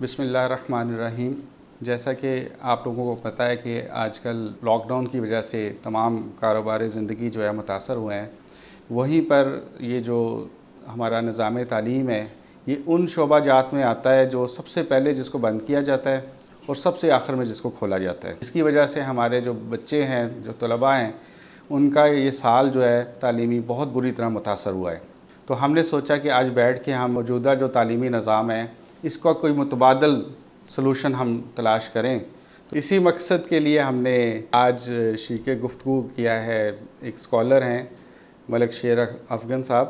بسم اللہ الرحمن الرحیم۔ جیسا کہ آپ لوگوں کو پتہ ہے کہ آج کل لاک ڈاؤن کی وجہ سے تمام کاروبار زندگی جو ہے متاثر ہوئے ہیں، وہیں پر یہ جو ہمارا نظام تعلیم ہے یہ ان شعبہ جات میں آتا ہے جو سب سے پہلے جس کو بند کیا جاتا ہے اور سب سے آخر میں جس کو کھولا جاتا ہے۔ اس کی وجہ سے ہمارے جو بچے ہیں، جو طلباء ہیں، ان کا یہ سال جو ہے تعلیمی بہت بری طرح متاثر ہوا ہے۔ تو ہم نے سوچا کہ آج بیٹھ کے ہم موجودہ جو تعلیمی نظام ہے اس کا کوئی متبادل سلوشن ہم تلاش کریں۔ تو اسی مقصد کے لیے ہم نے آج شریک گفتگو کیا ہے، ایک اسکالر ہیں ملک شیر افغان صاحب،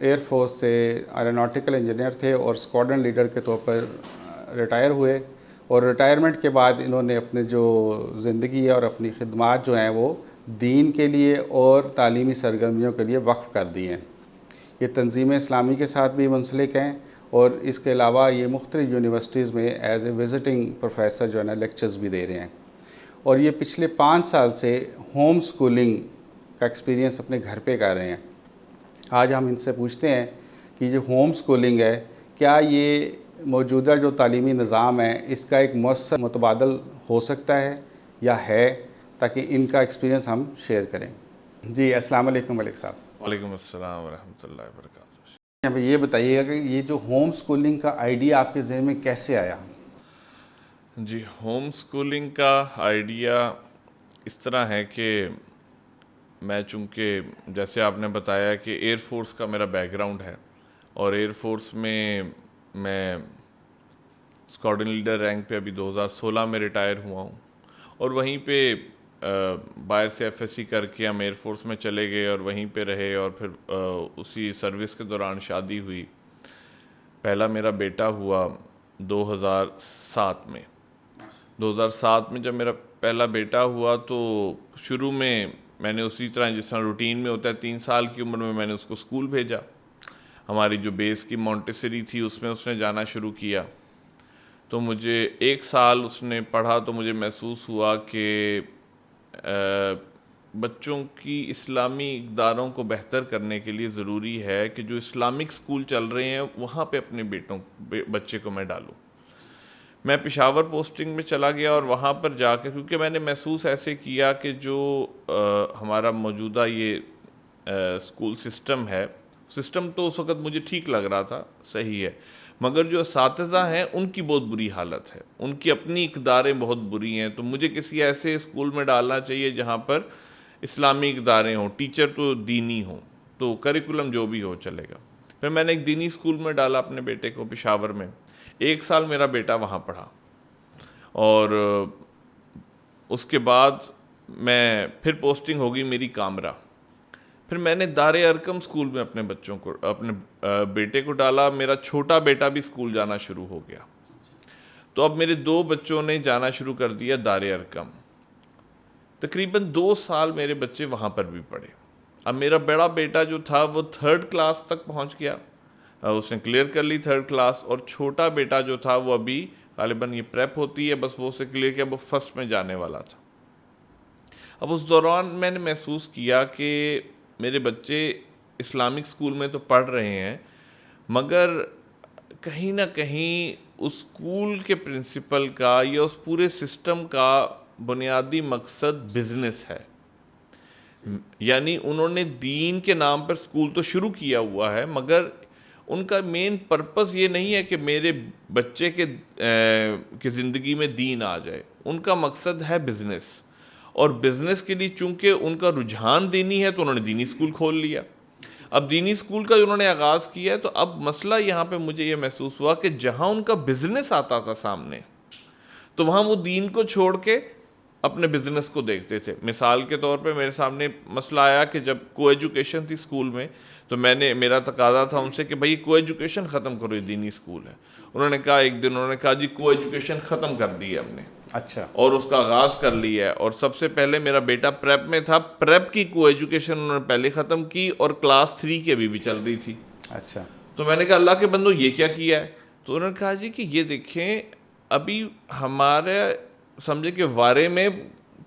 ایئر فورس سے ایروناٹیکل انجینئر تھے اور اسکواڈرن لیڈر کے طور پر ریٹائر ہوئے، اور ریٹائرمنٹ کے بعد انہوں نے اپنے جو زندگی ہے اور اپنی خدمات جو ہیں وہ دین کے لیے اور تعلیمی سرگرمیوں کے لیے وقف کر دی ہیں۔ یہ تنظیم اسلامی کے ساتھ بھی منسلک ہیں اور اس کے علاوہ یہ مختلف یونیورسٹیز میں ایز اے وزٹنگ پروفیسر جو ہے نا لیکچرز بھی دے رہے ہیں، اور یہ پچھلے 5 سال سے ہوم سکولنگ کا ایکسپیرینس اپنے گھر پہ کر رہے ہیں۔ آج ہم ان سے پوچھتے ہیں کہ جو ہوم سکولنگ ہے، کیا یہ موجودہ جو تعلیمی نظام ہے اس کا ایک مؤثر متبادل ہو سکتا ہے یا ہے، تاکہ ان کا ایکسپیرینس ہم شیئر کریں۔ جی السلام علیکم ملک صاحب۔ وعلیکم السلام ورحمۃ اللہ وبرکاتہ۔ اب یہ بتائیے گا کہ یہ جو ہوم سکولنگ کا آئیڈیا آپ کے ذہن میں کیسے آیا؟ جی، ہوم سکولنگ کا آئیڈیا اس طرح ہے کہ میں چونکہ جیسے آپ نے بتایا کہ ایئر فورس کا میرا بیک گراؤنڈ ہے، اور ایئر فورس میں اسکواڈرن لیڈر رینک پہ ابھی 2016 میں ریٹائر ہوا ہوں، اور وہیں پہ باہر سے ایف ایس سی کر کے ہم ایئر فورس میں چلے گئے اور وہیں پہ رہے، اور پھر اسی سروس کے دوران شادی ہوئی۔ پہلا میرا بیٹا ہوا 2007 میں۔ 2007 میں جب میرا پہلا بیٹا ہوا تو شروع میں نے اسی طرح جس طرح روٹین میں ہوتا ہے 3 سال کی عمر میں نے اس کو اسکول بھیجا۔ ہماری جو بیس کی مونٹیسری تھی اس میں اس نے جانا شروع کیا، تو مجھے 1 سال اس نے پڑھا تو مجھے محسوس ہوا کہ بچوں کی اسلامی اقداروں کو بہتر کرنے کے لیے ضروری ہے کہ جو اسلامک اسکول چل رہے ہیں وہاں پہ اپنے بچے کو میں ڈالوں۔ میں پشاور پوسٹنگ میں چلا گیا، اور وہاں پر جا کے کیونکہ میں نے محسوس ایسے کیا کہ جو ہمارا موجودہ یہ اسکول سسٹم تو اس وقت مجھے ٹھیک لگ رہا تھا، صحیح ہے، مگر جو اساتذہ ہیں ان کی بہت بری حالت ہے، ان کی اپنی اقداریں بہت بری ہیں۔ تو مجھے کسی ایسے اسکول میں ڈالنا چاہیے جہاں پر اسلامی اقداریں ہوں، ٹیچر تو دینی ہوں، تو کریکولم جو بھی ہو چلے گا۔ پھر میں نے ایک دینی اسکول میں ڈالا اپنے بیٹے کو پشاور میں۔ 1 سال میرا بیٹا وہاں پڑھا، اور اس کے بعد میں پھر پوسٹنگ ہوگی میری کامرا۔ پھر میں نے دار ارقم اسکول میں اپنے بیٹے کو ڈالا۔ میرا چھوٹا بیٹا بھی اسکول جانا شروع ہو گیا، تو اب میرے 2 بچوں نے جانا شروع کر دیا دار ارقم۔ تقریباً 2 سال میرے بچے وہاں پر بھی پڑھے۔ اب میرا بڑا بیٹا جو تھا وہ 3rd کلاس تک پہنچ گیا، اس نے کلیئر کر لی 3rd کلاس، اور چھوٹا بیٹا جو تھا وہ ابھی غالباً یہ پریپ ہوتی ہے، بس وہ اسے کلیئر کیا، وہ 1st میں جانے والا تھا۔ اب اس دوران میں نے محسوس کیا کہ میرے بچے اسلامک اسکول میں تو پڑھ رہے ہیں، مگر کہیں نہ کہیں اس اسکول کے پرنسپل کا یا اس پورے سسٹم کا بنیادی مقصد بزنس ہے۔ یعنی انہوں نے دین کے نام پر اسکول تو شروع کیا ہوا ہے، مگر ان کا مین پرپس یہ نہیں ہے کہ میرے بچے کے زندگی میں دین آ جائے، ان کا مقصد ہے بزنس، اور بزنس کے لیے چونکہ ان کا رجحان دینی ہے تو انہوں نے دینی اسکول کھول لیا۔ اب دینی اسکول کا انہوں نے آغاز کیا ہے، تو اب مسئلہ یہاں پہ مجھے یہ محسوس ہوا کہ جہاں ان کا بزنس آتا تھا سامنے، تو وہاں وہ دین کو چھوڑ کے اپنے بزنس کو دیکھتے تھے۔ مثال کے طور پہ میرے سامنے مسئلہ آیا کہ جب کو ایجوکیشن تھی اسکول میں، تو میرا تقاضا تھا ان سے کہ بھائی کو ایجوکیشن ختم کرو، یہ دینی اسکول ہے۔ انہوں نے کہا، ایک دن انہوں نے کہا جی کو ایجوکیشن ختم کر دی ہے ہم نے، اچھا، اور اس کا آغاز کر لی ہے، اور سب سے پہلے میرا بیٹا پریپ میں تھا، پریپ کی کو ایجوکیشن انہوں نے پہلے ختم کی، اور کلاس 3 کی ابھی بھی چل رہی تھی۔ اچھا، تو میں نے کہا اللہ کے بندو یہ کیا کیا ہے؟ تو انہوں نے کہا جی کہ یہ دیکھیں ابھی ہمارے سمجھے کہ وارے میں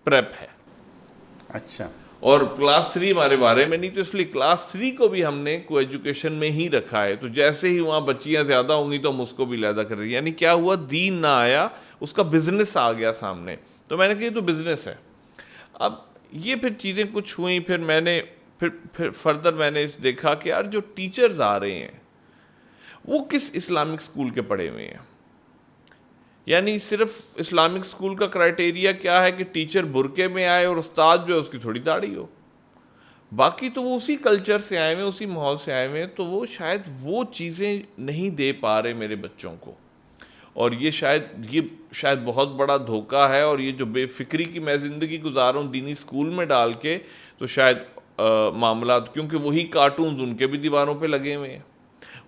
پریپ ہے، اچھا، اور کلاس 3 ہمارے بارے میں نہیں، تو اس لیے کلاس 3 کو بھی ہم نے کو ایجوکیشن میں ہی رکھا ہے. تو جیسے ہی وہاں بچیاں زیادہ ہوں گی تو ہم اس کو بھی علیحدہ کر دیں. یعنی کیا ہوا، دین نہ آیا، اس کا بزنس آ گیا سامنے. تو میں نے کہا یہ تو بزنس ہے. اب یہ پھر چیزیں کچھ ہوئیں، پھر میں نے پھر فردر میں نے دیکھا کہ یار جو ٹیچرز آ رہے ہیں وہ کس اسلامک اسکول کے پڑھے ہوئے ہیں. یعنی صرف اسلامک اسکول کا کرائٹیریا کیا ہے کہ ٹیچر برقعے میں آئے اور استاد جو ہے اس کی تھوڑی داڑھی ہو. باقی تو وہ اسی کلچر سے آئے ہوئے، اسی ماحول سے آئے ہوئے ہیں، تو وہ شاید وہ چیزیں نہیں دے پا رہے میرے بچوں کو. اور یہ شاید بہت بڑا دھوکہ ہے. اور یہ جو بے فکری کی میں زندگی گزار رہا ہوں دینی اسکول میں ڈال کے، تو شاید معاملات، کیونکہ وہی کارٹونز ان کے بھی دیواروں پہ لگے ہوئے ہیں،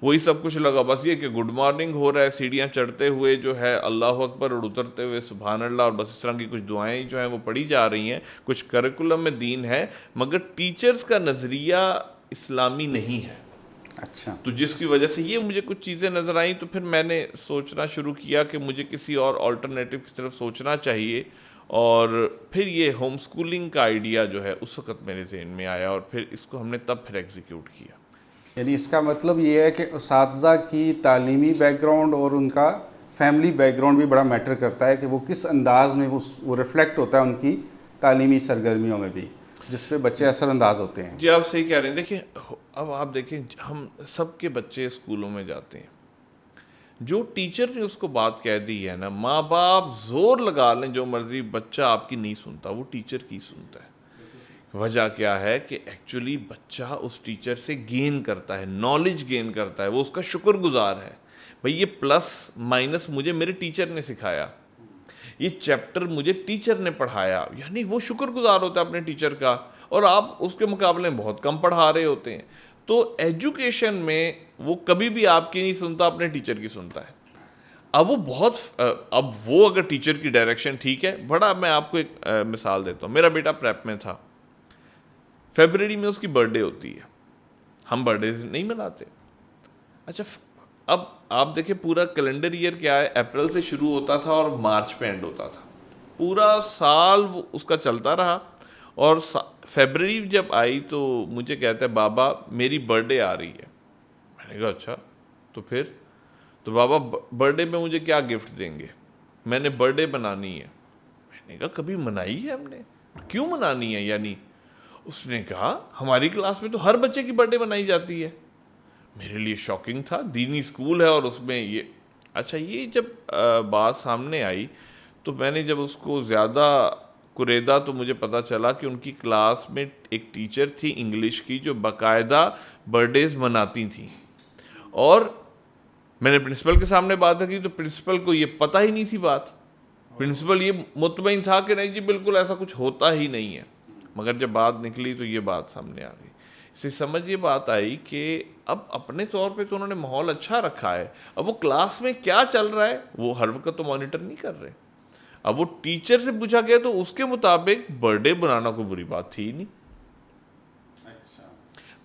وہی سب کچھ لگا. بس یہ کہ گڈ مارننگ ہو رہا ہے، سیڑھیاں چڑھتے ہوئے جو ہے اللہ اکبر، اور اترتے ہوئے سبحان اللہ، اور بس اس طرح کی کچھ دعائیں جو ہیں وہ پڑھی جا رہی ہیں. کچھ کریکولم میں دین ہے، مگر ٹیچرز کا نظریہ اسلامی نہیں ہے. اچھا. تو جس کی وجہ سے یہ مجھے کچھ چیزیں نظر آئیں، تو پھر میں نے سوچنا شروع کیا کہ مجھے کسی اور آلٹرنیٹو کی طرف سوچنا چاہیے. اور پھر یہ ہوم سکولنگ کا آئیڈیا جو ہے اس وقت میرے ذہن میں آیا، اور پھر اس کو ہم نے تب پھر ایگزیکیوٹ کیا. یعنی اس کا مطلب یہ ہے کہ اساتذہ کی تعلیمی بیک گراؤنڈ اور ان کا فیملی بیک گراؤنڈ بھی بڑا میٹر کرتا ہے، کہ وہ کس انداز میں وہ ریفلیکٹ ہوتا ہے ان کی تعلیمی سرگرمیوں میں بھی، جس پہ بچے اثر انداز ہوتے ہیں. جی آپ صحیح کہہ رہے ہیں. دیکھیں اب آپ دیکھیں، ہم سب کے بچے اسکولوں میں جاتے ہیں، جو ٹیچر نے اس کو بات کہہ دی ہے نا، ماں باپ زور لگا لیں جو مرضی، بچہ آپ کی نہیں سنتا، وہ ٹیچر کی سنتا ہے. وجہ کیا ہے کہ ایکچولی بچہ اس ٹیچر سے گین کرتا ہے، نالج گین کرتا ہے، وہ اس کا شکر گزار ہے. بھئی یہ پلس مائنس مجھے میرے ٹیچر نے سکھایا، یہ چیپٹر مجھے ٹیچر نے پڑھایا، یعنی وہ شکر گزار ہوتا ہے اپنے ٹیچر کا. اور آپ اس کے مقابلے میں بہت کم پڑھا رہے ہوتے ہیں. تو ایجوکیشن میں وہ کبھی بھی آپ کی نہیں سنتا، اپنے ٹیچر کی سنتا ہے. اب وہ اگر ٹیچر کی ڈائریکشن ٹھیک ہے. بڑا میں آپ کو ایک مثال دیتا ہوں. میرا بیٹا پریپ میں تھا، فیبرری میں اس کی برتھ ڈے ہوتی ہے. ہم برتھ ڈے نہیں مناتے. اچھا اب آپ دیکھیں پورا کیلنڈر ایئر کیا ہے، اپریل سے شروع ہوتا تھا اور مارچ پہ اینڈ ہوتا تھا. پورا سال وہ اس کا چلتا رہا. اور فیبرری جب آئی تو مجھے کہتا ہے بابا میری برتھ ڈے آ رہی ہے. میں نے کہا اچھا تو پھر، تو بابا برتھ ڈے میں مجھے کیا گفٹ دیں گے؟ میں نے برتھ ڈے منانی ہے. میں نے کہا کبھی منائی ہے ہم نے؟ کیوں منانی ہے یعنی؟ اس نے کہا ہماری کلاس میں تو ہر بچے کی برتھ ڈے منائی جاتی ہے. میرے لیے شاکنگ تھا، دینی اسکول ہے اور اس میں یہ. اچھا یہ جب بات سامنے آئی تو میں نے جب اس کو زیادہ کریدا تو مجھے پتا چلا کہ ان کی کلاس میں ایک ٹیچر تھی انگلش کی جو باقاعدہ برتھ ڈیز مناتی تھیں. اور میں نے پرنسپل کے سامنے بات کی تو پرنسپل کو یہ پتہ ہی نہیں تھی بات. پرنسپل یہ مطمئن تھا کہ نہیں جی بالکل ایسا کچھ ہوتا ہی نہیں ہے. مگر جب بات نکلی تو یہ بات سامنے آ گئی. اس سے سمجھ یہ بات آئی کہ اب اپنے طور پہ تو انہوں نے ماحول اچھا رکھا ہے، اب وہ کلاس میں کیا چل رہا ہے وہ ہر وقت تو مانیٹر نہیں کر رہے. اب وہ ٹیچر سے پوچھا گیا تو اس کے مطابق برتھ ڈے بنانا کوئی بری بات تھی ہی نہیں.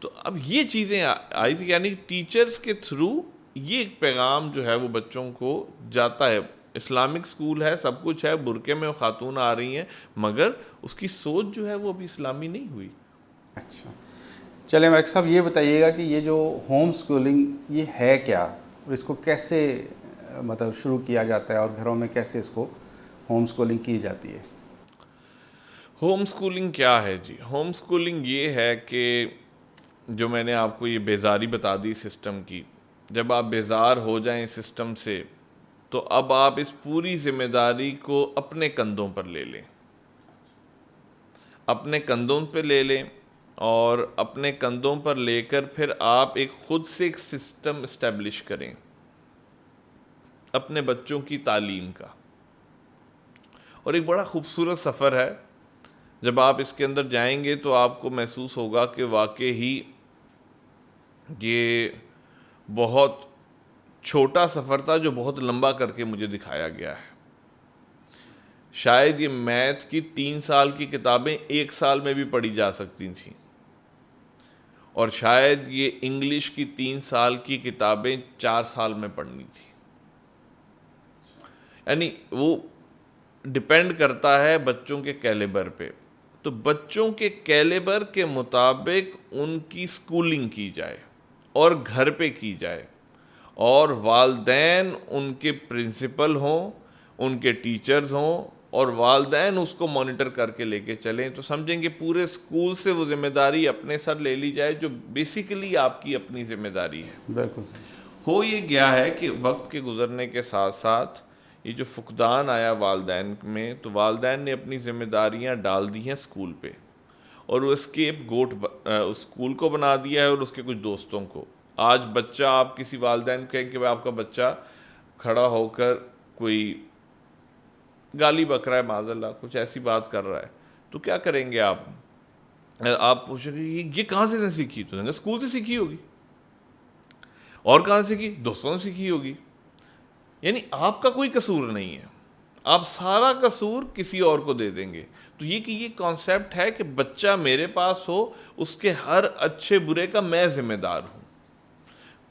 تو اب یہ چیزیں آئی تھی. یعنی ٹیچرز کے تھرو یہ ایک پیغام جو ہے وہ بچوں کو جاتا ہے. اسلامک اسکول ہے، سب کچھ ہے، برقعے میں خاتون آ رہی ہیں، مگر اس کی سوچ جو ہے وہ ابھی اسلامی نہیں ہوئی. اچھا چلیں ملک صاحب یہ بتائیے گا کہ یہ جو ہوم سکولنگ یہ ہے کیا، اور اس کو کیسے مطلب شروع کیا جاتا ہے، اور گھروں میں کیسے اس کو ہوم سکولنگ کی جاتی ہے؟ ہوم سکولنگ کیا ہے جی؟ ہوم سکولنگ یہ ہے کہ جو میں نے آپ کو یہ بیزاری بتا دی سسٹم کی، جب آپ بیزار ہو جائیں سسٹم سے تو اب آپ اس پوری ذمہ داری کو اپنے کندھوں پر لے لیں، اپنے کندھوں پہ لے لیں، اور اپنے کندھوں پر لے کر پھر آپ ایک خود سے ایک سسٹم اسٹیبلش کریں اپنے بچوں کی تعلیم کا. اور ایک بڑا خوبصورت سفر ہے. جب آپ اس کے اندر جائیں گے تو آپ کو محسوس ہوگا کہ واقعی ہی یہ بہت چھوٹا سفر تھا جو بہت لمبا کر کے مجھے دکھایا گیا ہے. شاید یہ میتھ کی 3 سال کی کتابیں 1 سال میں بھی پڑھی جا سکتی تھیں، اور شاید یہ انگلش کی 3 سال کی کتابیں 4 سال میں پڑھنی تھی. یعنی وہ ڈپینڈ کرتا ہے بچوں کے کیلیبر پہ. تو بچوں کے کیلیبر کے مطابق ان کی سکولنگ کی جائے اور گھر پہ کی جائے, اور والدین ان کے پرنسپل ہوں, ان کے ٹیچرز ہوں, اور والدین اس کو مانیٹر کر کے لے کے چلیں, تو سمجھیں کہ پورے سکول سے وہ ذمہ داری اپنے سر لے لی جائے جو بیسیکلی آپ کی اپنی ذمہ داری ہے. بالکل صحیح. ہو یہ گیا ہے کہ وقت کے گزرنے کے ساتھ ساتھ یہ جو فقدان آیا والدین میں, تو والدین نے اپنی ذمہ داریاں ڈال دی ہیں اسکول پہ, اور وہ اسکیپ گوٹ اسکول کو بنا دیا ہے اور اس کے کچھ دوستوں کو. آج بچہ, آپ کسی والدین کو کہیں کہ آپ کا بچہ کھڑا ہو کر کوئی گالی بک رہا ہے, معاذ اللہ کچھ ایسی بات کر رہا ہے, تو کیا کریں گے آپ؟ آپ پوچھیں گے یہ کہاں سے سیکھی؟ تو اسکول سے سیکھی ہوگی. اور کہاں سے سیکھی؟ دوستوں سے سیکھی ہوگی. یعنی آپ کا کوئی قصور نہیں ہے, آپ سارا قصور کسی اور کو دے دیں گے. تو یہ کانسیپٹ ہے کہ بچہ میرے پاس ہو, اس کے ہر اچھے برے کا میں ذمہ دار ہوں,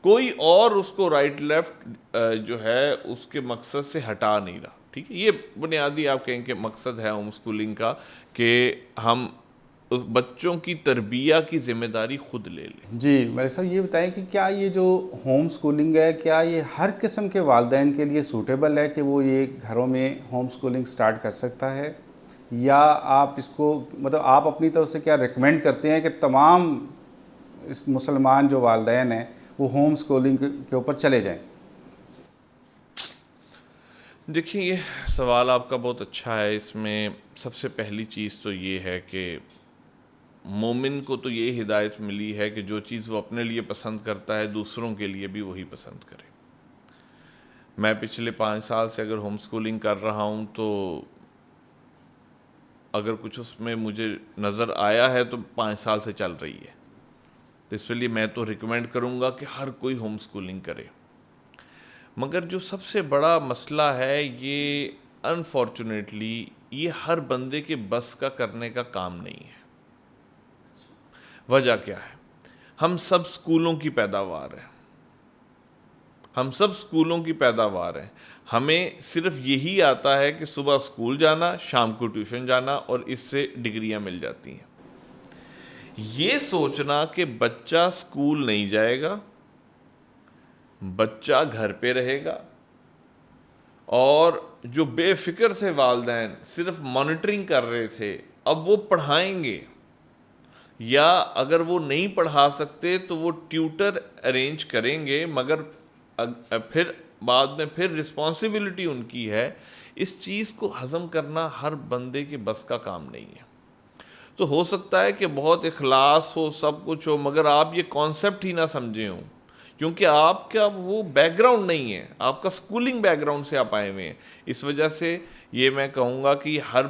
کوئی اور اس کو رائٹ لیفٹ جو ہے اس کے مقصد سے ہٹا نہیں رہا. ٹھیک ہے, یہ بنیادی آپ کہیں کہ مقصد ہے ہوم اسکولنگ کا, کہ ہم بچوں کی تربیہ کی ذمہ داری خود لے لیں. جی ملک صاحب, یہ بتائیں کہ کیا یہ جو ہوم اسکولنگ ہے, کیا یہ ہر قسم کے والدین کے لیے سوٹیبل ہے کہ وہ یہ گھروں میں ہوم اسکولنگ سٹارٹ کر سکتا ہے, یا آپ اس کو مطلب آپ اپنی طرف سے کیا ریکمینڈ کرتے ہیں کہ تمام اس مسلمان جو والدین ہیں وہ ہوم اسکولنگ کے اوپر چلے جائیں؟ دیکھیں, یہ سوال آپ کا بہت اچھا ہے. اس میں سب سے پہلی چیز تو یہ ہے کہ مومن کو تو یہ ہدایت ملی ہے کہ جو چیز وہ اپنے لیے پسند کرتا ہے دوسروں کے لیے بھی وہی پسند کرے. میں پچھلے 5 سال سے اگر ہوم اسکولنگ کر رہا ہوں, تو اگر کچھ اس میں مجھے نظر آیا ہے تو 5 سال سے چل رہی ہے. تو اس لیے میں تو ریکمینڈ کروں گا کہ ہر کوئی ہوم اسکولنگ کرے. مگر جو سب سے بڑا مسئلہ ہے, یہ انفارچونیٹلی یہ ہر بندے کے بس کا کرنے کا کام نہیں ہے. وجہ کیا ہے؟ ہم سب سکولوں کی پیداوار ہیں, ہم سب سکولوں کی پیداوار ہیں. ہمیں صرف یہی آتا ہے کہ صبح سکول جانا, شام کو ٹیوشن جانا, اور اس سے ڈگریاں مل جاتی ہیں. یہ سوچنا کہ بچہ سکول نہیں جائے گا, بچہ گھر پہ رہے گا, اور جو بے فکر سے والدین صرف مانیٹرنگ کر رہے تھے اب وہ پڑھائیں گے, یا اگر وہ نہیں پڑھا سکتے تو وہ ٹیوٹر ارینج کریں گے, مگر پھر بعد میں پھر رسپانسبلٹی ان کی ہے. اس چیز کو ہضم کرنا ہر بندے کے بس کا کام نہیں ہے. تو ہو سکتا ہے کہ بہت اخلاص ہو, سب کچھ ہو, مگر آپ یہ کانسیپٹ ہی نہ سمجھے ہوں, کیونکہ آپ کا وہ بیک گراؤنڈ نہیں ہے, آپ کا سکولنگ بیک گراؤنڈ سے آپ آئے ہوئے ہیں. اس وجہ سے یہ میں کہوں گا کہ یہ ہر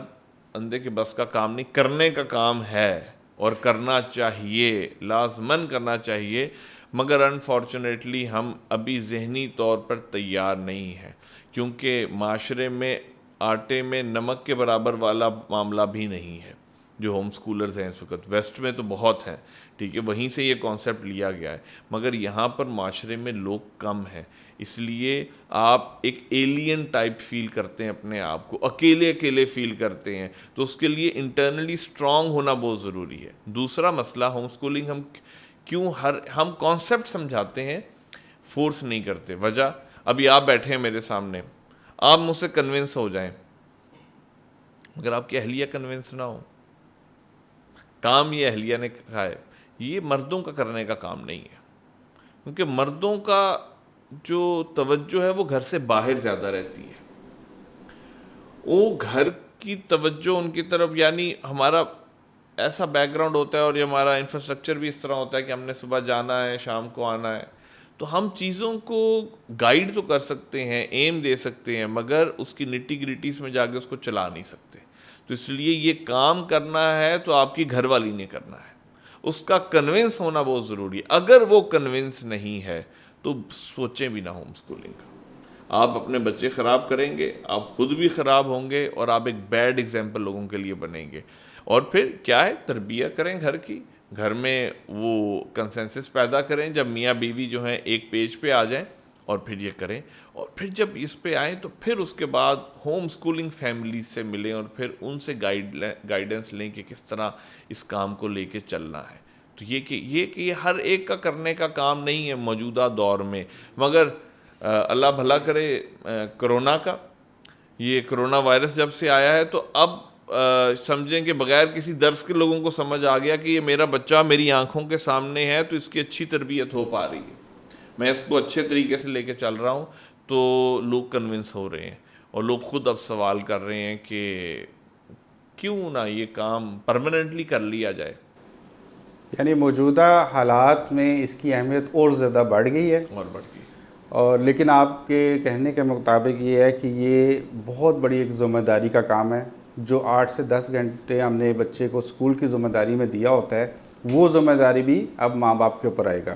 بندے کے بس کا کام نہیں, کرنے کا کام ہے اور کرنا چاہیے, لازماً کرنا چاہیے. مگر انفارچونیٹلی ہم ابھی ذہنی طور پر تیار نہیں ہیں, کیونکہ معاشرے میں آٹے میں نمک کے برابر والا معاملہ بھی نہیں ہے. جو ہوم سکولرز ہیں اس وقت ویسٹ میں تو بہت ہیں, ٹھیک ہے, وہیں سے یہ کانسیپٹ لیا گیا ہے, مگر یہاں پر معاشرے میں لوگ کم ہیں. اس لیے آپ ایک ایلین ٹائپ فیل کرتے ہیں اپنے آپ کو, اکیلے اکیلے فیل کرتے ہیں. تو اس کے لیے انٹرنلی سٹرونگ ہونا بہت ضروری ہے. دوسرا مسئلہ, ہوم سکولنگ ہم کانسیپٹ سمجھاتے ہیں, فورس نہیں کرتے. وجہ, ابھی آپ بیٹھے ہیں میرے سامنے, آپ مجھ سے کنونس ہو جائیں, مگر آپ کی اہلیہ کنونس نہ ہو, کام یہ اہلیہ نے کہا ہے, یہ مردوں کا کرنے کا کام نہیں ہے. کیونکہ مردوں کا جو توجہ ہے وہ گھر سے باہر زیادہ رہتی ہے, وہ گھر کی توجہ ان کی طرف, یعنی ہمارا ایسا بیک گراؤنڈ ہوتا ہے اور یہ ہمارا انفراسٹرکچر بھی اس طرح ہوتا ہے کہ ہم نے صبح جانا ہے, شام کو آنا ہے. تو ہم چیزوں کو گائیڈ تو کر سکتے ہیں, ایم دے سکتے ہیں, مگر اس کی نٹی گریٹیز میں جا کے اس کو چلا نہیں سکتے. تو اس لیے یہ کام کرنا ہے تو آپ کی گھر والی نے کرنا ہے, اس کا کنونس ہونا بہت ضروری ہے. اگر وہ کنونس نہیں ہے تو سوچیں بھی نہ ہوم سکولنگ کا. آپ اپنے بچے خراب کریں گے, آپ خود بھی خراب ہوں گے, اور آپ ایک بیڈ ایگزامپل لوگوں کے لیے بنیں گے. اور پھر کیا ہے, تربیہ کریں گھر کی, گھر میں وہ کنسنسس پیدا کریں. جب میاں بیوی جو ہیں ایک پیج پہ آ جائیں اور پھر یہ کریں, اور پھر جب اس پہ آئیں تو پھر اس کے بعد ہوم سکولنگ فیملیز سے ملیں اور پھر ان سے گائیڈنس لیں کہ کس طرح اس کام کو لے کے چلنا ہے. تو یہ ہر ایک کا کرنے کا کام نہیں ہے موجودہ دور میں, مگر اللہ بھلا کرے کرونا کا, یہ کرونا وائرس جب سے آیا ہے تو اب سمجھیں کہ بغیر کسی درس کے لوگوں کو سمجھ آ گیا کہ یہ میرا بچہ میری آنکھوں کے سامنے ہے تو اس کی اچھی تربیت ہو پا رہی ہے, میں اس کو اچھے طریقے سے لے کے چل رہا ہوں. تو لوگ کنونس ہو رہے ہیں اور لوگ خود اب سوال کر رہے ہیں کہ کیوں نہ یہ کام پرماننٹلی کر لیا جائے. یعنی موجودہ حالات میں اس کی اہمیت اور زیادہ بڑھ گئی ہے, اور بڑھ گئی. اور لیکن آپ کے کہنے کے مطابق یہ ہے کہ یہ بہت بڑی ایک ذمہ داری کا کام ہے. جو 8 سے 10 گھنٹے ہم نے بچے کو اسکول کی ذمہ داری میں دیا ہوتا ہے, وہ ذمہ داری بھی اب ماں باپ کے اوپر آئے گا,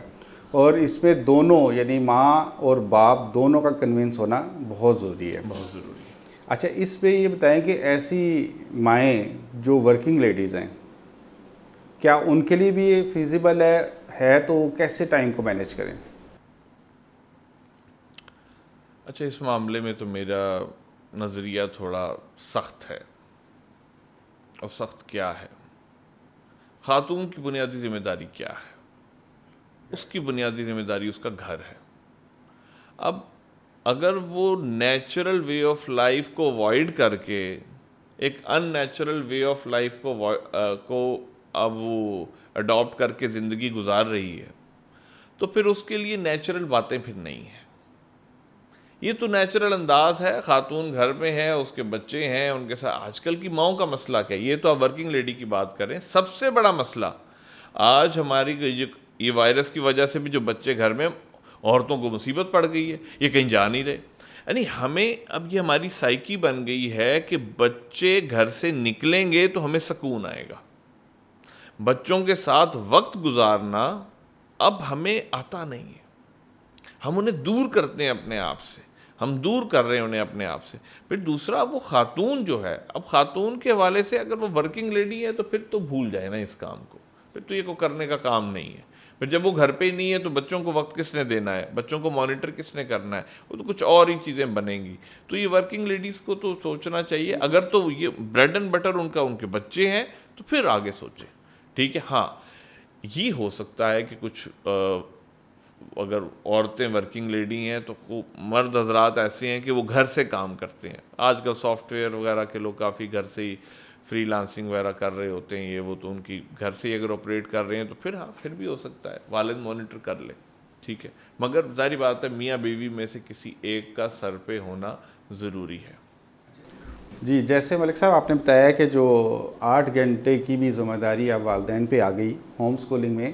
اور اس میں دونوں یعنی ماں اور باپ دونوں کا کنونس ہونا بہت ضروری ہے. بہت ضروری ہے. اچھا, اس پہ یہ بتائیں کہ ایسی مائیں جو ورکنگ لیڈیز ہیں, کیا ان کے لیے بھی یہ فیزیبل ہے تو کیسے ٹائم کو مینیج کریں؟ اچھا, اس معاملے میں تو میرا نظریہ تھوڑا سخت ہے. اور سخت کیا ہے؟ خاتون کی بنیادی ذمہ داری کیا ہے؟ اس کی بنیادی ذمہ داری اس کا گھر ہے. اب اگر وہ نیچرل وے آف لائف کو اوائڈ کر کے ایک ان نیچرل وے آف لائف کو اب وہ اڈاپٹ کر کے زندگی گزار رہی ہے تو پھر اس کے لیے نیچرل باتیں پھر نہیں ہیں. یہ تو نیچرل انداز ہے, خاتون گھر میں ہے, اس کے بچے ہیں, ان کے ساتھ. آج کل کی ماؤں کا مسئلہ کیا ہے؟ یہ تو آپ ورکنگ لیڈی کی بات کریں. سب سے بڑا مسئلہ آج ہماری یہ وائرس کی وجہ سے بھی جو بچے گھر میں, عورتوں کو مصیبت پڑ گئی ہے, یہ کہیں جا نہیں رہے. یعنی ہمیں اب یہ ہماری سائیکی بن گئی ہے کہ بچے گھر سے نکلیں گے تو ہمیں سکون آئے گا. بچوں کے ساتھ وقت گزارنا اب ہمیں آتا نہیں ہے, ہم انہیں دور کرتے ہیں اپنے آپ سے, ہم دور کر رہے ہیں انہیں اپنے آپ سے. پھر دوسرا وہ خاتون جو ہے, اب خاتون کے حوالے سے اگر وہ ورکنگ لیڈی ہے تو پھر تو بھول جائے نا اس کام کو, پھر تو یہ کو کرنے کا کام نہیں ہے. پھر جب وہ گھر پہ ہی نہیں ہے تو بچوں کو وقت کس نے دینا ہے, بچوں کو مانیٹر کس نے کرنا ہے, وہ تو کچھ اور ہی چیزیں بنیں گی. تو یہ ورکنگ لیڈیز کو تو سوچنا چاہیے, اگر تو یہ بریڈ اینڈ بٹر ان کے بچے ہیں تو پھر آگے سوچیں. ٹھیک ہے, ہاں یہ ہو سکتا ہے کہ کچھ اگر عورتیں ورکنگ لیڈی ہیں تو خوب مرد حضرات ایسے ہیں کہ وہ گھر سے کام کرتے ہیں. آج کل سافٹ ویئر وغیرہ کے لوگ کافی گھر سے ہی فری لانسنگ وغیرہ کر رہے ہوتے ہیں, یہ وہ تو ان کی گھر سے ہی اگر آپریٹ کر رہے ہیں تو پھر ہاں پھر بھی ہو سکتا ہے والد مانیٹر کر لے. ٹھیک ہے, مگر ظاہری بات ہے میاں بیوی میں سے کسی ایک کا سر پہ ہونا ضروری ہے. جی, جیسے ملک صاحب آپ نے بتایا کہ جو 8 گھنٹے کی بھی ذمہ داری اب والدین پہ آ گئی ہوم سکولنگ میں,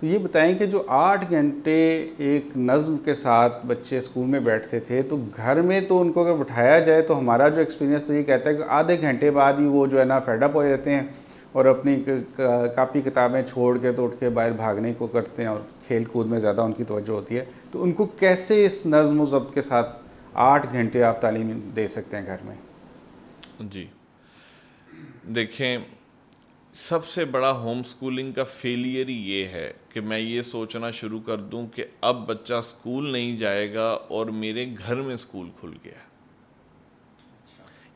تو یہ بتائیں کہ جو 8 گھنٹے ایک نظم کے ساتھ بچے اسکول میں بیٹھتے تھے, تو گھر میں تو ان کو اگر بٹھایا جائے تو ہمارا جو ایکسپیرینس تو یہ کہتا ہے کہ آدھے گھنٹے بعد ہی وہ جو ہے نا فیڈ اپ ہو جاتے ہیں اور اپنی کاپی کتابیں چھوڑ کے تو اٹھ کے باہر بھاگنے کو کرتے ہیں اور کھیل کود میں زیادہ ان کی توجہ ہوتی ہے. تو ان کو کیسے اس نظم و ضبط کے ساتھ 8 گھنٹے آپ تعلیم دے سکتے ہیں گھر میں؟ جی دیکھیں, سب سے بڑا ہوم سکولنگ کا فیلئر ہی یہ ہے کہ میں یہ سوچنا شروع کر دوں کہ اب بچہ سکول نہیں جائے گا اور میرے گھر میں سکول کھل گیا.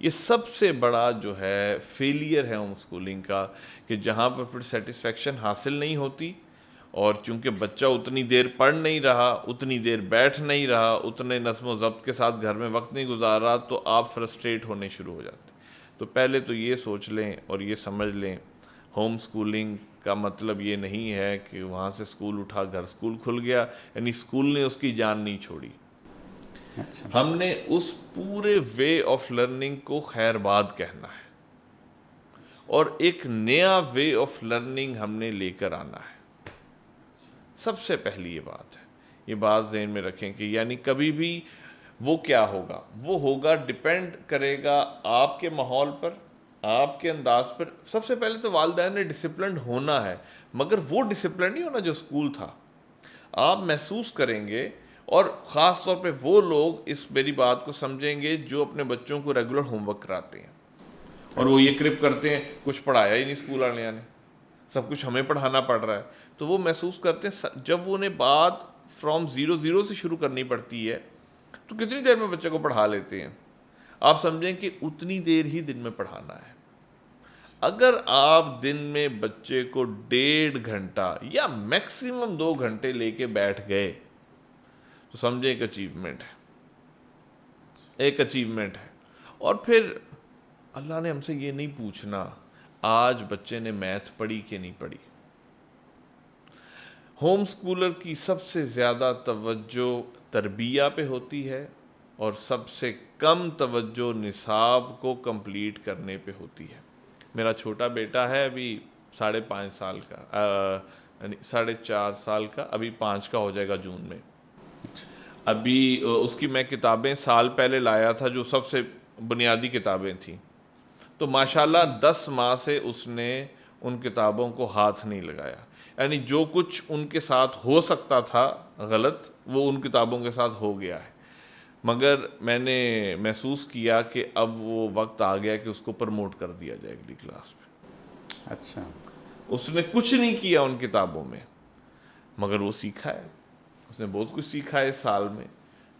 یہ سب سے بڑا جو ہے فیلئر ہے ہوم سکولنگ کا, کہ جہاں پر پھر سیٹسفیکشن حاصل نہیں ہوتی, اور چونکہ بچہ اتنی دیر پڑھ نہیں رہا, اتنی دیر بیٹھ نہیں رہا, اتنے نظم و ضبط کے ساتھ گھر میں وقت نہیں گزار رہا, تو آپ فرسٹریٹ ہونے شروع ہو جاتے. تو پہلے تو یہ سوچ لیں اور یہ سمجھ لیں, ہوم سکولنگ کا مطلب یہ نہیں ہے کہ وہاں سے سکول اٹھا گھر سکول کھل گیا, یعنی سکول نے اس کی جان نہیں چھوڑی. ہم نے اس پورے وے آف لرننگ کو خیر باد کہنا ہے اور ایک نیا وے آف لرننگ ہم نے لے کر آنا ہے. سب سے پہلی یہ بات ہے, یہ بات ذہن میں رکھیں کہ یعنی کبھی بھی وہ کیا ہوگا, وہ ہوگا ڈیپینڈ کرے گا آپ کے ماحول پر, آپ کے انداز پر. سب سے پہلے تو والدین نے ڈسپلنڈ ہونا ہے, مگر وہ ڈسپلن نہیں ہونا جو اسکول تھا. آپ محسوس کریں گے, اور خاص طور پہ وہ لوگ اس میری بات کو سمجھیں گے جو اپنے بچوں کو ریگولر ہوم ورک کراتے ہیں, اور وہ یہ کرپ کرتے ہیں کچھ پڑھایا ہی نہیں اسکول والے نے, سب کچھ ہمیں پڑھانا پڑ رہا ہے. تو وہ محسوس کرتے ہیں جب وہ انہیں بات فرام 0 سے شروع کرنی پڑتی ہے تو کتنی دیر میں بچے کو پڑھا لیتے ہیں؟ آپ سمجھیں کہ اتنی دیر ہی دن میں پڑھانا ہے. اگر آپ دن میں بچے کو 1.5 گھنٹہ یا میکسیمم 2 گھنٹے لے کے بیٹھ گئے تو سمجھیں ایک اچیومنٹ ہے, ایک اچیومنٹ ہے. اور پھر اللہ نے ہم سے یہ نہیں پوچھنا آج بچے نے میتھ پڑھی کہ نہیں پڑھی. ہوم سکولر کی سب سے زیادہ توجہ تربیہ پہ ہوتی ہے اور سب سے کم توجہ نصاب کو کمپلیٹ کرنے پہ ہوتی ہے. میرا چھوٹا بیٹا ہے ابھی 5.5 سال کا, یعنی 4.5 سال کا, ابھی 5 کا ہو جائے گا جون میں. ابھی اس کی میں کتابیں سال پہلے لایا تھا جو سب سے بنیادی کتابیں تھیں, تو ماشاءاللہ 10 ماہ سے اس نے ان کتابوں کو ہاتھ نہیں لگایا. یعنی جو کچھ ان کے ساتھ ہو سکتا تھا غلط وہ ان کتابوں کے ساتھ ہو گیا ہے. مگر میں نے محسوس کیا کہ اب وہ وقت آ گیا کہ اس کو پروموٹ کر دیا جائے اگلی کلاس میں. اچھا, اس نے کچھ نہیں کیا ان کتابوں میں مگر وہ سیکھا ہے, اس نے بہت کچھ سیکھا ہے اس سال میں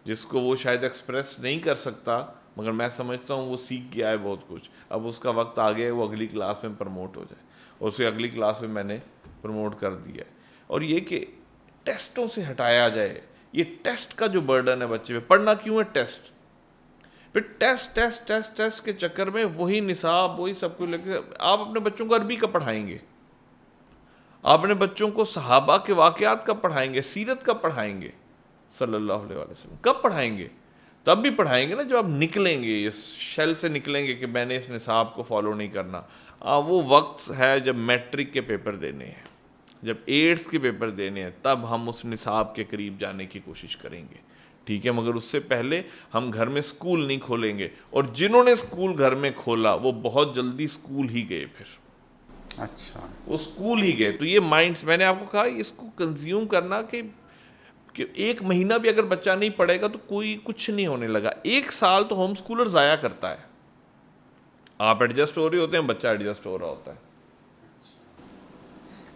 جس کو وہ شاید ایکسپریس نہیں کر سکتا, مگر میں سمجھتا ہوں وہ سیکھ گیا ہے بہت کچھ. اب اس کا وقت آ گیا ہے وہ اگلی کلاس میں پروموٹ ہو جائے, اور اسے اگلی کلاس میں نے پروموٹ کر دیا ہے. اور یہ کہ ٹیسٹوں سے ہٹایا جائے, یہ ٹیسٹ کا جو برڈن ہے بچے پہ, پڑھنا کیوں ہے ٹیسٹ پھر ٹیسٹ ٹیسٹ ٹیسٹ ٹیسٹ کے چکر میں وہی نصاب وہی سب کچھ لے کے آپ اپنے بچوں کو عربی کا پڑھائیں گے, آپ اپنے بچوں کو صحابہ کے واقعات کب پڑھائیں گے, سیرت کب پڑھائیں گے صلی اللہ علیہ وسلم, کب پڑھائیں گے؟ تب بھی پڑھائیں گے نا جب آپ نکلیں گے, اس شیل سے نکلیں گے کہ میں نے اس نصاب کو فالو نہیں کرنا. وہ وقت ہے جب میٹرک کے پیپر دینے ہیں, جب 8th کے پیپر دینے ہیں, تب ہم اس نصاب کے قریب جانے کی کوشش کریں گے, ٹھیک ہے. مگر اس سے پہلے ہم گھر میں سکول نہیں کھولیں گے, اور جنہوں نے سکول گھر میں کھولا وہ بہت جلدی سکول ہی گئے, پھر اچھا, وہ سکول ہی گئے. تو یہ مائنڈس میں نے آپ کو کہا اس کو کنزیوم کرنا کہ 1 مہینہ بھی اگر بچہ نہیں پڑھے گا تو کوئی کچھ نہیں ہونے لگا. 1 سال تو ہوم سکولر ضائع کرتا ہے, آپ ایڈجسٹ ہو رہے ہوتے ہیں, بچہ ایڈجسٹ ہو رہا ہوتا ہے.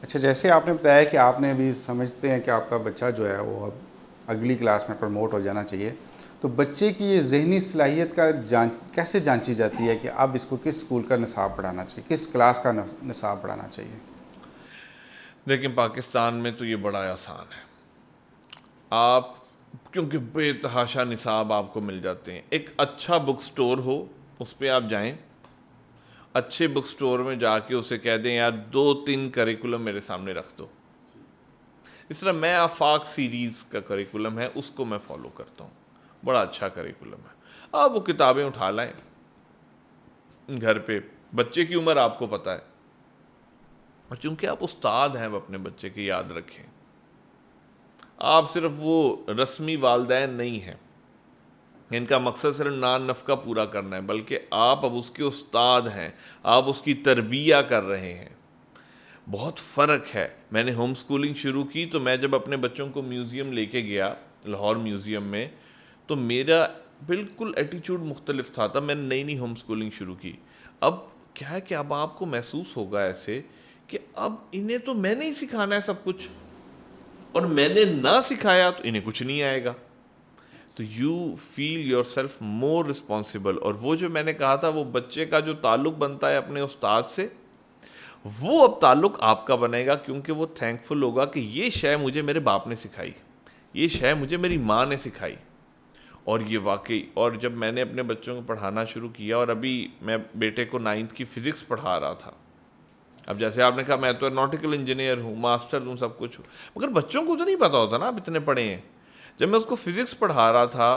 اچھا, جیسے آپ نے بتایا کہ آپ نے بھی سمجھتے ہیں کہ آپ کا بچہ جو ہے وہ اب اگلی کلاس میں پروموٹ ہو جانا چاہیے, تو بچے کی یہ ذہنی صلاحیت کا کیسے جانچی جاتی ہے کہ اب اس کو کس اسکول کا نصاب پڑھانا چاہیے, کس کلاس کا نصاب پڑھانا چاہیے؟ لیکن پاکستان میں تو یہ بڑا آسان ہے, آپ کیونکہ بے تحاشا نصاب آپ کو مل جاتے ہیں. ایک اچھا بک سٹور ہو اس پہ آپ جائیں, اچھے بک سٹور میں جا کے اسے کہہ دیں یار 2-3 کریکولم میرے سامنے رکھ دو. اس طرح میں آفاق سیریز کا کریکولم ہے اس کو میں فالو کرتا ہوں, بڑا اچھا کریکولم ہے. آپ وہ کتابیں اٹھا لائیں گھر پہ, بچے کی عمر آپ کو پتہ ہے, اور چونکہ آپ استاد ہیں اپنے بچے کے, یاد رکھیں آپ صرف وہ رسمی والدین نہیں ہیں, ان کا مقصد صرف نان نفقہ پورا کرنا ہے, بلکہ آپ اب اس کے استاد ہیں, آپ اس کی تربیہ کر رہے ہیں. بہت فرق ہے. میں نے ہوم سکولنگ شروع کی تو میں جب اپنے بچوں کو میوزیم لے کے گیا, لاہور میوزیم میں, تو میرا بالکل ایٹیچیوڈ مختلف تھا. تب میں نے نئی ہوم سکولنگ شروع کی. اب کیا ہے کہ اب آپ کو محسوس ہوگا ایسے کہ اب انہیں تو میں نے ہی سکھانا ہے سب کچھ, اور میں نے نہ سکھایا تو انہیں کچھ نہیں آئے گا. تو you feel yourself more responsible. اور وہ جو میں نے کہا تھا وہ بچے کا جو تعلق بنتا ہے اپنے استاد سے, وہ اب تعلق آپ کا بنے گا, کیونکہ وہ تھینکفل ہوگا کہ یہ شے مجھے میرے باپ نے سکھائی, یہ شے مجھے میری ماں نے سکھائی. اور یہ واقعی, اور جب میں نے اپنے بچوں کو پڑھانا شروع کیا, اور ابھی میں بیٹے کو 9th کی فزکس پڑھا رہا تھا. اب جیسے آپ نے کہا میں تو ناٹیکل انجینئر ہوں, ماسٹر ہوں, سب کچھ ہوں, مگر بچوں کو تو نہیں پتا ہوتا نا آپ اتنے پڑھے ہیں. جب میں اس کو فزکس پڑھا رہا تھا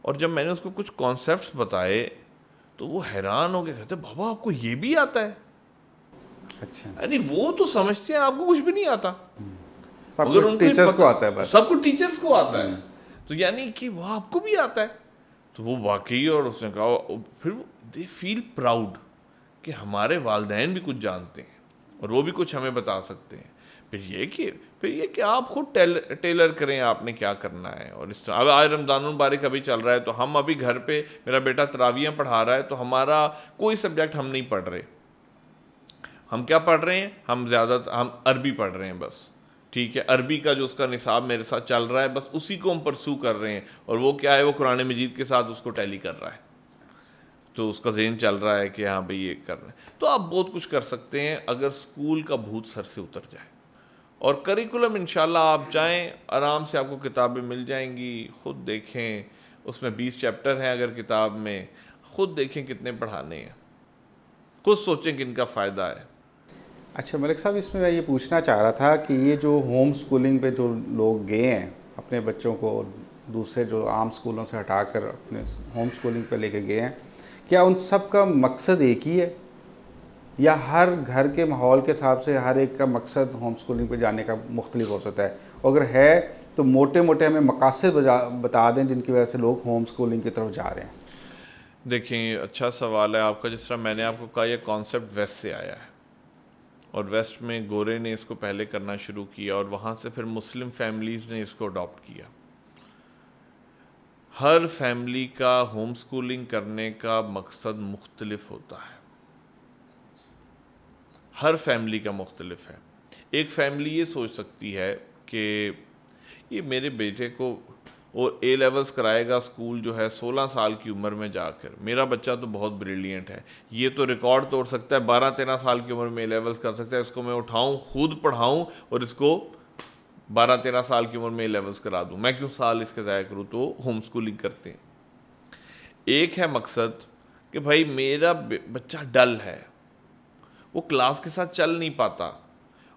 اور جب میں نے اس کو کچھ کانسیپٹس بتائے تو وہ حیران ہو کے کہتے بابا آپ کو یہ بھی آتا ہے. اچھا, یعنی وہ تو سمجھتے ہیں آپ کو کچھ بھی نہیں آتا, سب کچھ ٹیچرز کو آتا ہے, بس سب کچھ ٹیچرز کو آتا ہے. تو یعنی کہ وہ آپ کو بھی آتا ہے. تو وہ واقعی, اور اس نے کہا پھر دے فیل پراؤڈ کہ ہمارے والدین بھی کچھ جانتے ہیں اور وہ بھی کچھ ہمیں بتا سکتے ہیں. پھر یہ کہ آپ خود ٹیلر کریں آپ نے کیا کرنا ہے. اور اس طرح اب آج رمضان المبارک ابھی چل رہا ہے, تو ہم ابھی گھر پہ, میرا بیٹا تراویحیں پڑھا رہا ہے, تو ہمارا کوئی سبجیکٹ ہم نہیں پڑھ رہے. ہم کیا پڑھ رہے ہیں, ہم عربی پڑھ رہے ہیں بس. ٹھیک ہے، عربی کا جو اس کا نصاب میرے ساتھ چل رہا ہے بس اسی کو ہم پرسو کر رہے ہیں، اور وہ کیا ہے، وہ قرآن مجید کے ساتھ اس کو ٹیلی کر رہا ہے، تو اس کا ذہن چل رہا ہے کہ ہاں بھئی یہ کر رہے ہیں. تو آپ بہت کچھ کر سکتے ہیں اگر اسکول کا بھوت سر سے اتر جائے. اور کریکولم انشاءاللہ آپ چاہیں آرام سے آپ کو کتابیں مل جائیں گی، خود دیکھیں، اس میں 20 چیپٹر ہیں اگر کتاب میں، خود دیکھیں کتنے پڑھانے ہیں، خود سوچیں کہ ان کا فائدہ ہے. اچھا ملک صاحب، اس میں یہ پوچھنا چاہ رہا تھا کہ یہ جو ہوم سکولنگ پہ جو لوگ گئے ہیں اپنے بچوں کو دوسرے جو عام سکولوں سے ہٹا کر اپنے ہوم سکولنگ پہ لے کے گئے ہیں، کیا ان سب کا مقصد ایک ہی ہے، یا ہر گھر کے ماحول کے حساب سے ہر ایک کا مقصد ہوم سکولنگ پہ جانے کا مختلف ہو سکتا ہے؟ اگر ہے تو موٹے موٹے ہمیں مقاصد بتا دیں جن کی وجہ سے لوگ ہوم سکولنگ کی طرف جا رہے ہیں. دیکھیں اچھا سوال ہے آپ کا. جس طرح میں نے آپ کو کہا یہ کانسیپٹ ویسٹ سے آیا ہے، اور ویسٹ میں گورے نے اس کو پہلے کرنا شروع کیا، اور وہاں سے پھر مسلم فیملیز نے اس کو اڈاپٹ کیا. ہر فیملی کا ہوم سکولنگ کرنے کا مقصد مختلف ہوتا ہے، ہر فیملی کا مختلف ہے. ایک فیملی یہ سوچ سکتی ہے کہ یہ میرے بیٹے کو اور اے لیولز کرائے گا اسکول جو ہے 16 سال کی عمر میں جا کر، میرا بچہ تو بہت بریلینٹ ہے، یہ تو ریکارڈ توڑ سکتا ہے، 12-13 سال کی عمر میں اے لیولز کر سکتا ہے، اس کو میں اٹھاؤں خود پڑھاؤں اور اس کو 12-13 سال کی عمر میں اے لیولز کرا دوں، میں کیوں سال اس کے ضائع کروں؟ تو ہوم سکولنگ کرتے ہیں. ایک ہے مقصد کہ بھائی میرا بچہ ڈل ہے، وہ کلاس کے ساتھ چل نہیں پاتا،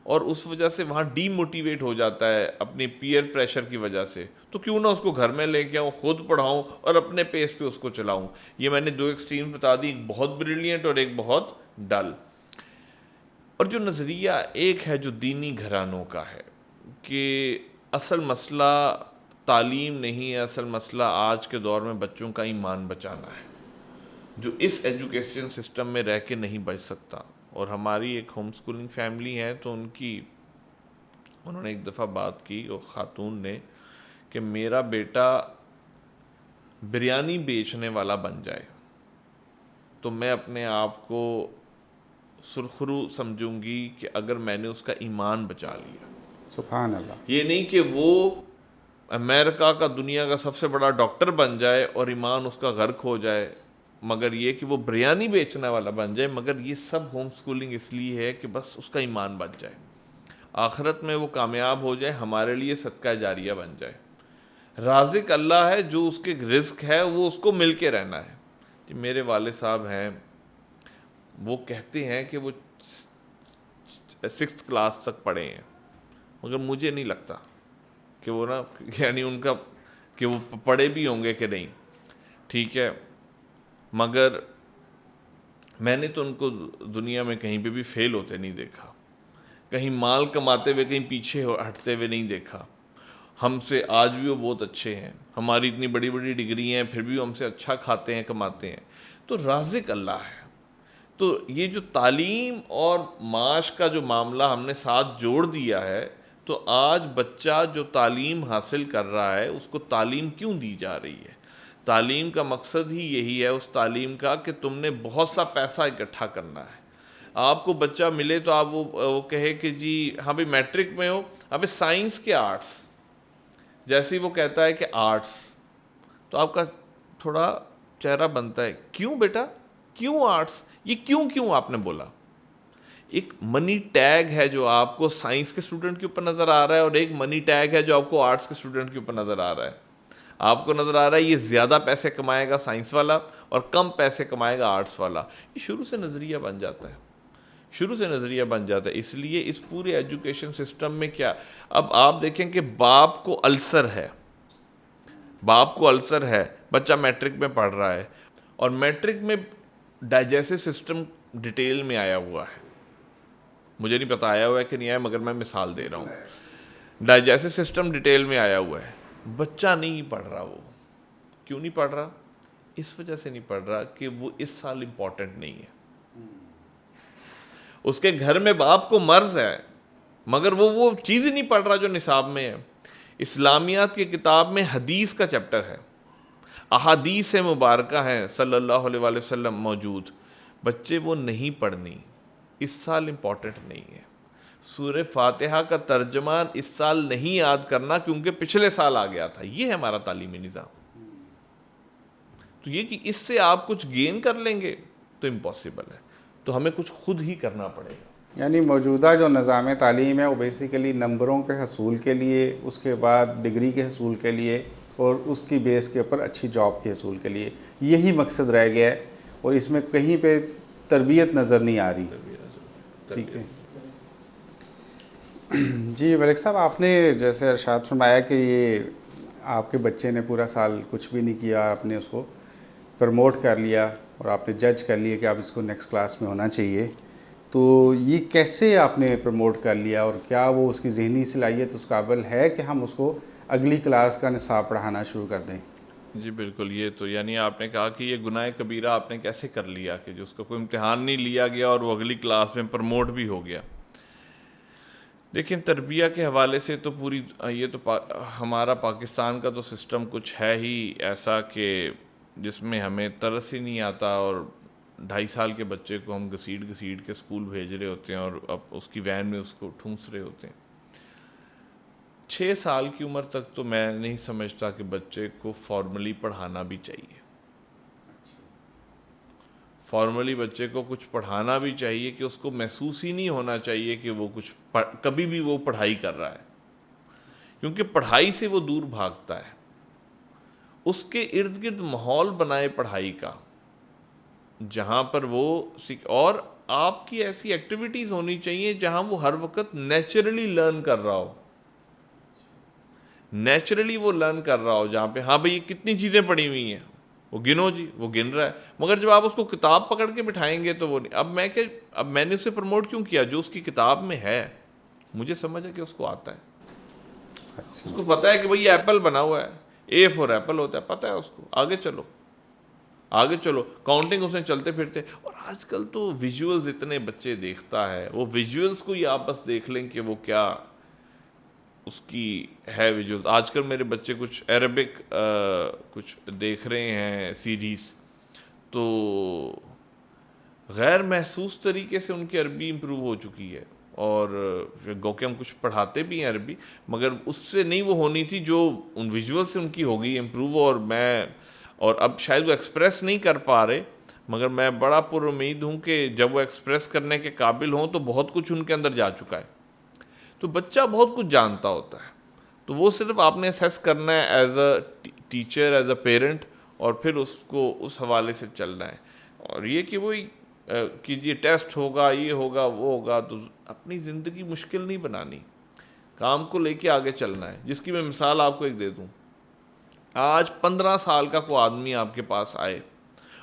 اور اس وجہ سے وہاں ڈی موٹیویٹ ہو جاتا ہے اپنے پیئر پریشر کی وجہ سے، تو کیوں نہ اس کو گھر میں لے کے آؤں، خود پڑھاؤں اور اپنے پیس پہ اس کو چلاؤں. یہ میں نے 2 ایکسٹریم بتا دی، ایک بہت بریلینٹ اور ایک بہت ڈل. اور جو نظریہ ایک ہے جو دینی گھرانوں کا ہے کہ اصل مسئلہ تعلیم نہیں ہے، اصل مسئلہ آج کے دور میں بچوں کا ایمان بچانا ہے، جو اس ایجوکیشن سسٹم میں رہ کے نہیں بچ سکتا. اور ہماری ایک ہوم سکولنگ فیملی ہے تو انہوں نے ایک دفعہ بات کی، وہ خاتون نے، کہ میرا بیٹا بریانی بیچنے والا بن جائے تو میں اپنے آپ کو سرخرو سمجھوں گی کہ اگر میں نے اس کا ایمان بچا لیا. سبحان اللہ. یہ نہیں کہ وہ امریکہ کا دنیا کا سب سے بڑا ڈاکٹر بن جائے اور ایمان اس کا غرق ہو جائے، مگر یہ کہ وہ بریانی بیچنے والا بن جائے. مگر یہ سب ہوم سکولنگ اس لیے ہے کہ بس اس کا ایمان بچ جائے، آخرت میں وہ کامیاب ہو جائے، ہمارے لیے صدقہ جاریہ بن جائے. رازق اللہ ہے، جو اس کے رزق ہے وہ اس کو مل کے رہنا ہے. میرے والد صاحب ہیں، وہ کہتے ہیں کہ وہ 6th کلاس تک پڑھے ہیں، مگر مجھے نہیں لگتا کہ وہ نا یعنی ان کا کہ وہ پڑھے بھی ہوں گے کہ نہیں. ٹھیک ہے، مگر میں نے تو ان کو دنیا میں کہیں پہ بھی فیل ہوتے نہیں دیکھا، کہیں مال کماتے ہوئے کہیں پیچھے ہٹتے ہوئے نہیں دیکھا. ہم سے آج بھی وہ بہت اچھے ہیں، ہماری اتنی بڑی بڑی ڈگری ہیں پھر بھی وہ ہم سے اچھا کھاتے ہیں، کماتے ہیں. تو رازق اللہ ہے. تو یہ جو تعلیم اور معاش کا جو معاملہ ہم نے ساتھ جوڑ دیا ہے، تو آج بچہ جو تعلیم حاصل کر رہا ہے اس کو تعلیم کیوں دی جا رہی ہے؟ تعلیم کا مقصد ہی یہی ہے اس تعلیم کا کہ تم نے بہت سا پیسہ اکٹھا کرنا ہے. آپ کو بچہ ملے تو آپ وہ کہے کہ جی ہاں بھائی میٹرک میں ہو، ابھی سائنس کے آرٹس، جیسے ہی وہ کہتا ہے کہ آرٹس، تو آپ کا تھوڑا چہرہ بنتا ہے، کیوں بیٹا کیوں آرٹس؟ یہ کیوں آپ نے بولا؟ ایک منی ٹیگ ہے جو آپ کو سائنس کے اسٹوڈنٹ کے اوپر نظر آ رہا ہے، اور ایک منی ٹیگ ہے جو آپ کو آرٹس کے اسٹوڈنٹ کے اوپر نظر آ رہا ہے. آپ کو نظر آ رہا ہے یہ زیادہ پیسے کمائے گا سائنس والا اور کم پیسے کمائے گا آرٹس والا. یہ شروع سے نظریہ بن جاتا ہے. اس لیے اس پورے ایجوکیشن سسٹم میں کیا، اب آپ دیکھیں کہ باپ کو السر ہے، بچہ میٹرک میں پڑھ رہا ہے، اور میٹرک میں ڈائجسٹو سسٹم ڈیٹیل میں آیا ہوا ہے. مجھے نہیں پتا آیا ہوا ہے کہ نہیں آیا، مگر میں مثال دے رہا ہوں. ڈائجسٹو سسٹم ڈیٹیل میں آیا ہوا ہے. بچہ نہیں پڑھ رہا. وہ کیوں نہیں پڑھ رہا؟ اس وجہ سے نہیں پڑھ رہا کہ وہ اس سال امپورٹنٹ نہیں ہے. اس کے گھر میں باپ کو مرض ہے، مگر وہ چیز ہی نہیں پڑھ رہا جو نصاب میں ہے. اسلامیات کی کتاب میں حدیث کا چیپٹر ہے، احادیث مبارکہ ہیں صلی اللہ علیہ وآلہ وسلم موجود. بچے وہ نہیں پڑھنی، اس سال امپورٹنٹ نہیں ہے. سورہ فاتحہ کا ترجمہ اس سال نہیں یاد کرنا کیونکہ پچھلے سال آ گیا تھا. یہ ہے ہمارا تعلیمی نظام. تو یہ کہ اس سے آپ کچھ گین کر لیں گے تو امپاسبل ہے. تو ہمیں کچھ خود ہی کرنا پڑے گا. یعنی موجودہ جو نظام تعلیم ہے وہ بیسیکلی نمبروں کے حصول کے لیے، اس کے بعد ڈگری کے حصول کے لیے، اور اس کی بیس کے اوپر اچھی جاب کے حصول کے لیے، یہی مقصد رہ گیا ہے، اور اس میں کہیں پہ تربیت نظر نہیں آ رہی. ٹھیک ہے جی. ملک صاحب، آپ نے جیسے ارشاد فرمایا کہ یہ آپ کے بچے نے پورا سال کچھ بھی نہیں کیا، آپ نے اس کو پروموٹ کر لیا اور آپ نے جج کر لیا کہ اب اس کو نیکسٹ کلاس میں ہونا چاہیے. تو یہ کیسے آپ نے پروموٹ کر لیا، اور کیا وہ اس کی ذہنی صلاحیت اس قابل ہے کہ ہم اس کو اگلی کلاس کا نصاب پڑھانا شروع کر دیں؟ جی بالکل. یہ تو یعنی آپ نے کہا کہ یہ گناہ کبیرہ آپ نے کیسے کر لیا کہ جو اس کا کوئی امتحان نہیں لیا گیا اور وہ اگلی کلاس میں پروموٹ بھی ہو گیا. لیکن تربیہ کے حوالے سے تو پوری یہ تو ہمارا پاکستان کا تو سسٹم کچھ ہے ہی ایسا کہ جس میں ہمیں ترس ہی نہیں آتا، اور 2.5 سال کے بچے کو ہم گھسیٹ کے اسکول بھیج رہے ہوتے ہیں اور اب اس کی وین میں اس کو ٹھونس رہے ہوتے ہیں. 6 سال کی عمر تک تو میں نہیں سمجھتا کہ بچے کو فارملی پڑھانا بھی چاہیے. فارملی بچے کو کچھ پڑھانا بھی چاہیے کہ اس کو محسوس ہی نہیں ہونا چاہیے کہ وہ کچھ کبھی بھی وہ پڑھائی کر رہا ہے، کیونکہ پڑھائی سے وہ دور بھاگتا ہے. اس کے ارد گرد ماحول بنائے پڑھائی کا جہاں پر وہ اور آپ کی ایسی ایکٹیویٹیز ہونی چاہیے جہاں وہ ہر وقت نیچرلی لرن کر رہا ہو. نیچرلی وہ لرن کر رہا ہو جہاں پہ ہاں بھئی یہ کتنی چیزیں پڑھی ہوئی ہیں، وہ گنو جی، وہ گن رہا ہے. مگر جب آپ اس کو کتاب پکڑ کے بٹھائیں گے تو وہ نہیں. اب میں نے اسے پروموٹ کیوں کیا؟ جو اس کی کتاب میں ہے مجھے سمجھ ہے کہ اس کو آتا ہے. اس کو پتا ہے کہ بھئی یہ ایپل بنا ہوا ہے، اے فور ایپل ہوتا ہے، پتا ہے اس کو. آگے چلو کاؤنٹنگ اس میں چلتے پھرتے. اور آج کل تو ویژولز اتنے بچے دیکھتا ہے، وہ ویژولز کو ہی آپ بس دیکھ لیں کہ وہ کیا اس کی ہے ویژولز. آج کل میرے بچے کچھ عربک کچھ دیکھ رہے ہیں سیریز، تو غیر محسوس طریقے سے ان کی عربی امپروو ہو چکی ہے. اور گو کہ ہم کچھ پڑھاتے بھی ہیں عربی، مگر اس سے نہیں وہ ہونی تھی جو ان ویژول سے ان کی ہو گئی امپروو. اور اب شاید وہ ایکسپریس نہیں کر پا رہے، مگر میں بڑا پر امید ہوں کہ جب وہ ایکسپریس کرنے کے قابل ہوں تو بہت کچھ ان کے اندر جا چکا ہے. تو بچہ بہت کچھ جانتا ہوتا ہے، تو وہ صرف آپ نے اسیس کرنا ہے as a teacher, as a parent, اور پھر اس کو اس حوالے سے چلنا ہے. اور یہ کہ وہی کہ یہ ٹیسٹ ہوگا، یہ ہوگا، وہ ہوگا، تو اپنی زندگی مشکل نہیں بنانی، کام کو لے کے آگے چلنا ہے. جس کی میں مثال آپ کو ایک دے دوں. آج 15 سال کا کوئی آدمی آپ کے پاس آئے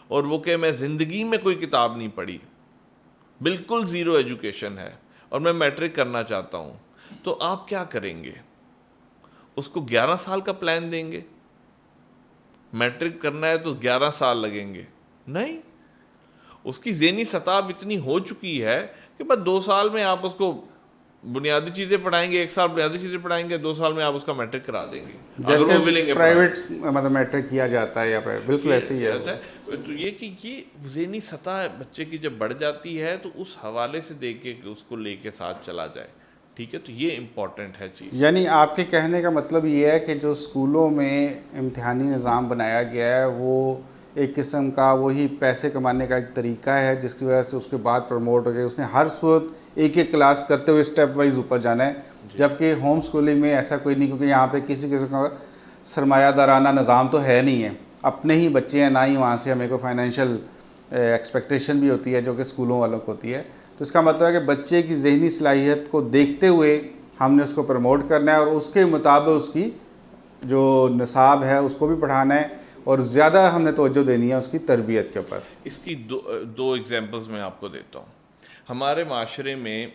اور وہ کہ میں زندگی میں کوئی کتاب نہیں پڑھی، بالکل زیرو ایجوکیشن ہے، اور میں میٹرک کرنا چاہتا ہوں، تو آپ کیا کریں گے؟ اس کو 11 سال کا پلان دیں گے؟ میٹرک کرنا ہے تو 11 سال لگیں گے؟ نہیں. اس کی ذہنی سطح اتنی ہو چکی ہے کہ بس 2 سال میں آپ اس کو بنیادی چیزیں پڑھائیں گے، 1 سال بنیادی چیزیں پڑھائیں گے، 2 سال میں آپ اس کا میٹرک کرا دیں گے. جیسے پرائیویٹ مطلب میٹرک کیا جاتا ہے یا بالکل ایسے ہی ہے. تو یہ کہ یہ ذہنی سطح بچے کی جب بڑھ جاتی ہے تو اس حوالے سے دیکھ کے کہ اس کو لے کے ساتھ چلا جائے. ٹھیک ہے، تو یہ امپورٹنٹ ہے چیز. یعنی آپ کے کہنے کا مطلب یہ ہے کہ جو اسکولوں میں امتحانی نظام بنایا گیا ہے وہ ایک قسم کا وہی پیسے کمانے کا ایک طریقہ ہے، جس کی وجہ سے اس کے بعد پروموٹ ہو گیا. اس نے ہر صورت ایک کلاس کرتے ہوئے اسٹیپ وائز اوپر جانا ہے، جبکہ ہوم اسکولنگ میں ایسا کوئی نہیں، کیونکہ یہاں پہ کسی قسم کا سرمایہ دارانہ نظام تو ہے نہیں ہے. اپنے ہی بچے ہیں، نہ ہی وہاں سے ہمیں کوئی فائنینشیل ایکسپیکٹیشن بھی ہوتی ہے جو کہ اسکولوں والوں کو ہوتی ہے. تو اس کا مطلب ہے کہ بچے کی ذہنی صلاحیت کو دیکھتے ہوئے ہم نے اس کو پروموٹ کرنا ہے، اور اس کے مطابق اس کی جو نصاب ہے اس کو بھی پڑھانا ہے، اور زیادہ ہم نے توجہ دینی ہے اس کی تربیت کے اوپر. اس کی دو ایگزامپلز میں آپ کو دیتا ہوں. ہمارے معاشرے میں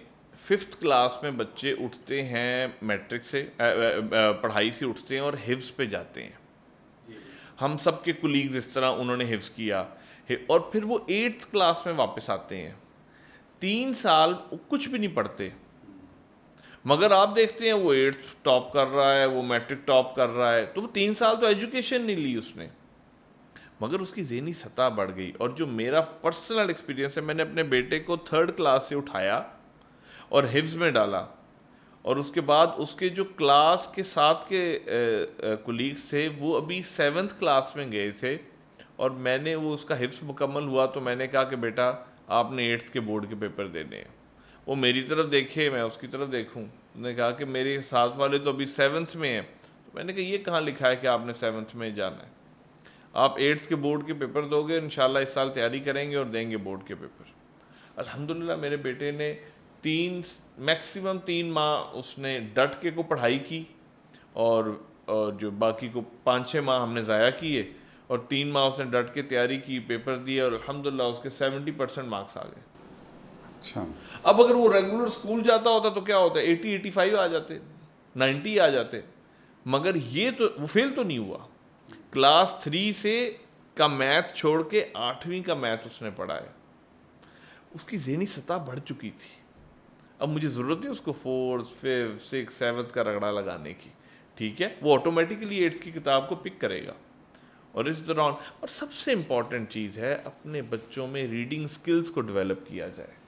5th کلاس میں بچے اٹھتے ہیں میٹرک سے، پڑھائی سے اٹھتے ہیں اور حفظ پہ جاتے ہیں. ہم سب کے کولیگز اس طرح انہوں نے حفظ کیا، اور پھر وہ 8th کلاس میں واپس آتے ہیں. 3 سال کچھ بھی نہیں پڑھتے، مگر آپ دیکھتے ہیں وہ 8th ٹاپ کر رہا ہے، وہ میٹرک ٹاپ کر رہا ہے. تو وہ 3 سال تو ایجوکیشن نہیں لی اس نے، مگر اس کی ذہنی سطح بڑھ گئی. اور جو میرا پرسنل ایکسپیرینس ہے، میں نے اپنے بیٹے کو 3rd کلاس سے اٹھایا اور حفظ میں ڈالا، اور اس کے بعد اس کے جو کلاس کے ساتھ کے کولیگس تھے وہ ابھی 7th کلاس میں گئے تھے، اور میں نے وہ اس کا حفظ مکمل ہوا تو میں نے کہا کہ بیٹا آپ نے 8th کے بورڈ کے پیپر دینے ہیں. وہ میری طرف دیکھے، میں اس کی طرف دیکھوں. انہوں نے کہا کہ میرے ساتھ والے تو ابھی 7th میں ہیں. میں نے کہا یہ کہاں لکھا ہے کہ آپ نے 7th میں جانا ہے؟ آپ 8th کے بورڈ کے پیپر دو گے، انشاءاللہ اس سال تیاری کریں گے اور دیں گے بورڈ کے پیپر. الحمدللہ میرے بیٹے نے میکسیمم 3 ماہ اس نے ڈٹ کے کو پڑھائی کی، اور جو باقی کو 5-6 ماہ ہم نے ضائع کیے، اور 3 ماہ اس نے ڈٹ کے تیاری کی، پیپر دیے، اور الحمدللہ اس کے 70% مارکس آ گئے. اچھا. اب اگر وہ ریگولر اسکول جاتا ہوتا تو کیا ہوتا ہے، 80-85 آ جاتے، 90 آ جاتے. مگر یہ تو وہ فیل تو نہیں ہوا. کلاس 3 سے کا میتھ چھوڑ کے 8ویں کا میتھ اس نے پڑھا ہے. اس کی ذہنی سطح بڑھ چکی تھی. اب مجھے ضرورت نہیں اس کو 4th 5th 6th 7th کا رگڑا لگانے کی. ٹھیک ہے، وہ آٹومیٹکلی 8th کی کتاب کو پک کرے گا. اور اس دوران، اور سب سے امپورٹنٹ چیز ہے، اپنے بچوں میں ریڈنگ سکلز کو ڈیولپ کیا جائے.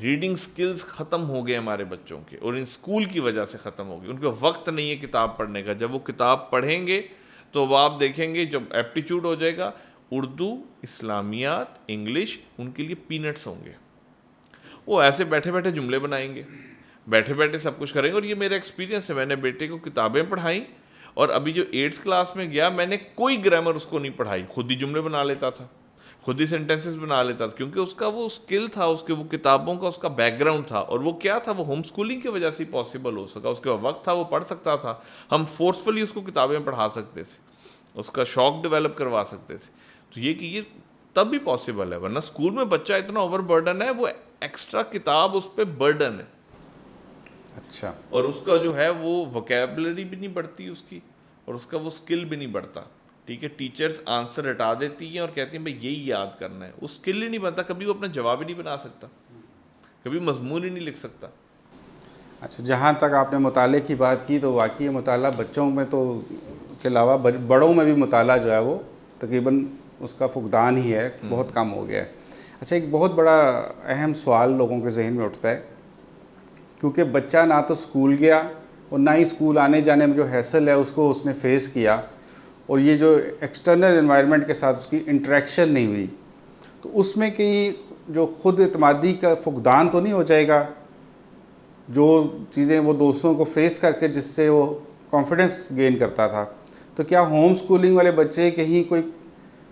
ریڈنگ سکلز ختم ہو گئے ہمارے بچوں کے، اور ان سکول کی وجہ سے ختم ہو گئے. ان کو وقت نہیں ہے کتاب پڑھنے کا. جب وہ کتاب پڑھیں گے تو وہ آپ دیکھیں گے جب ایپٹیچیوڈ ہو جائے گا، اردو، اسلامیات، انگلش ان کے لیے پینٹس ہوں گے. وہ ایسے بیٹھے بیٹھے جملے بنائیں گے، بیٹھے بیٹھے سب کچھ کریں گے. اور یہ میرا ایکسپیرینس ہے، میں نے بیٹے کو کتابیں پڑھائیں، اور ابھی جو 8th کلاس میں گیا میں نے کوئی گرامر اس کو نہیں پڑھائی، خود ہی جملے بنا لیتا تھا، خود ہی سینٹینسز بنا لیتا تھا، کیونکہ اس کا وہ اسکل تھا، اس کے وہ کتابوں کا اس کا بیک گراؤنڈ تھا. اور وہ کیا تھا، وہ ہوم اسکولنگ کی وجہ سے ہی پاسبل ہو سکا. اس کے وقت تھا، وہ پڑھ سکتا تھا، ہم فورسفلی اس کو کتابیں پڑھا سکتے تھے، اس کا شوق ڈیولپ کروا سکتے تھے. تو یہ کہ یہ تب بھی پاسبل ہے، ورنہ اسکول میں بچہ اتنا اوور برڈن ہے، وہ ایکسٹرا کتاب اس پہ برڈن ہے. اچھا. اور اس کا جو ہے وہ وکیبلری بھی نہیں بڑھتی اس کی، اور اس کا وہ اسکل بھی نہیں بڑھتا. ٹھیک ہے، ٹیچرز آنسر ہٹا دیتی ہیں اور کہتی ہیں بھائی یہی یاد کرنا ہے. وہ اسکل ہی نہیں بنتا، کبھی وہ اپنا جواب ہی نہیں بنا سکتا، کبھی مضمون ہی نہیں لکھ سکتا. اچھا، جہاں تک آپ نے مطالعے کی بات کی تو واقعی مطالعہ بچوں میں تو کے علاوہ بڑوں میں بھی مطالعہ جو ہے وہ تقریباً اس کا فقدان ہی ہے، بہت کم ہو گیا ہے. اچھا، ایک بہت بڑا اہم سوال لوگوں کے ذہن میں اٹھتا ہے، کیونکہ بچہ نہ تو اسکول گیا اور نہ ہی اسکول آنے جانے میں جو حیسل ہے اس کو اس نے فیس کیا، اور یہ جو ایکسٹرنل انوائرمنٹ کے ساتھ اس کی انٹریکشن نہیں ہوئی، تو اس میں کہیں جو خود اعتمادی کا فقدان تو نہیں ہو جائے گا؟ جو چیزیں وہ دوستوں کو فیس کر کے جس سے وہ کانفیڈنس گین کرتا تھا، تو کیا ہوم اسکولنگ والے بچے کہیں کوئی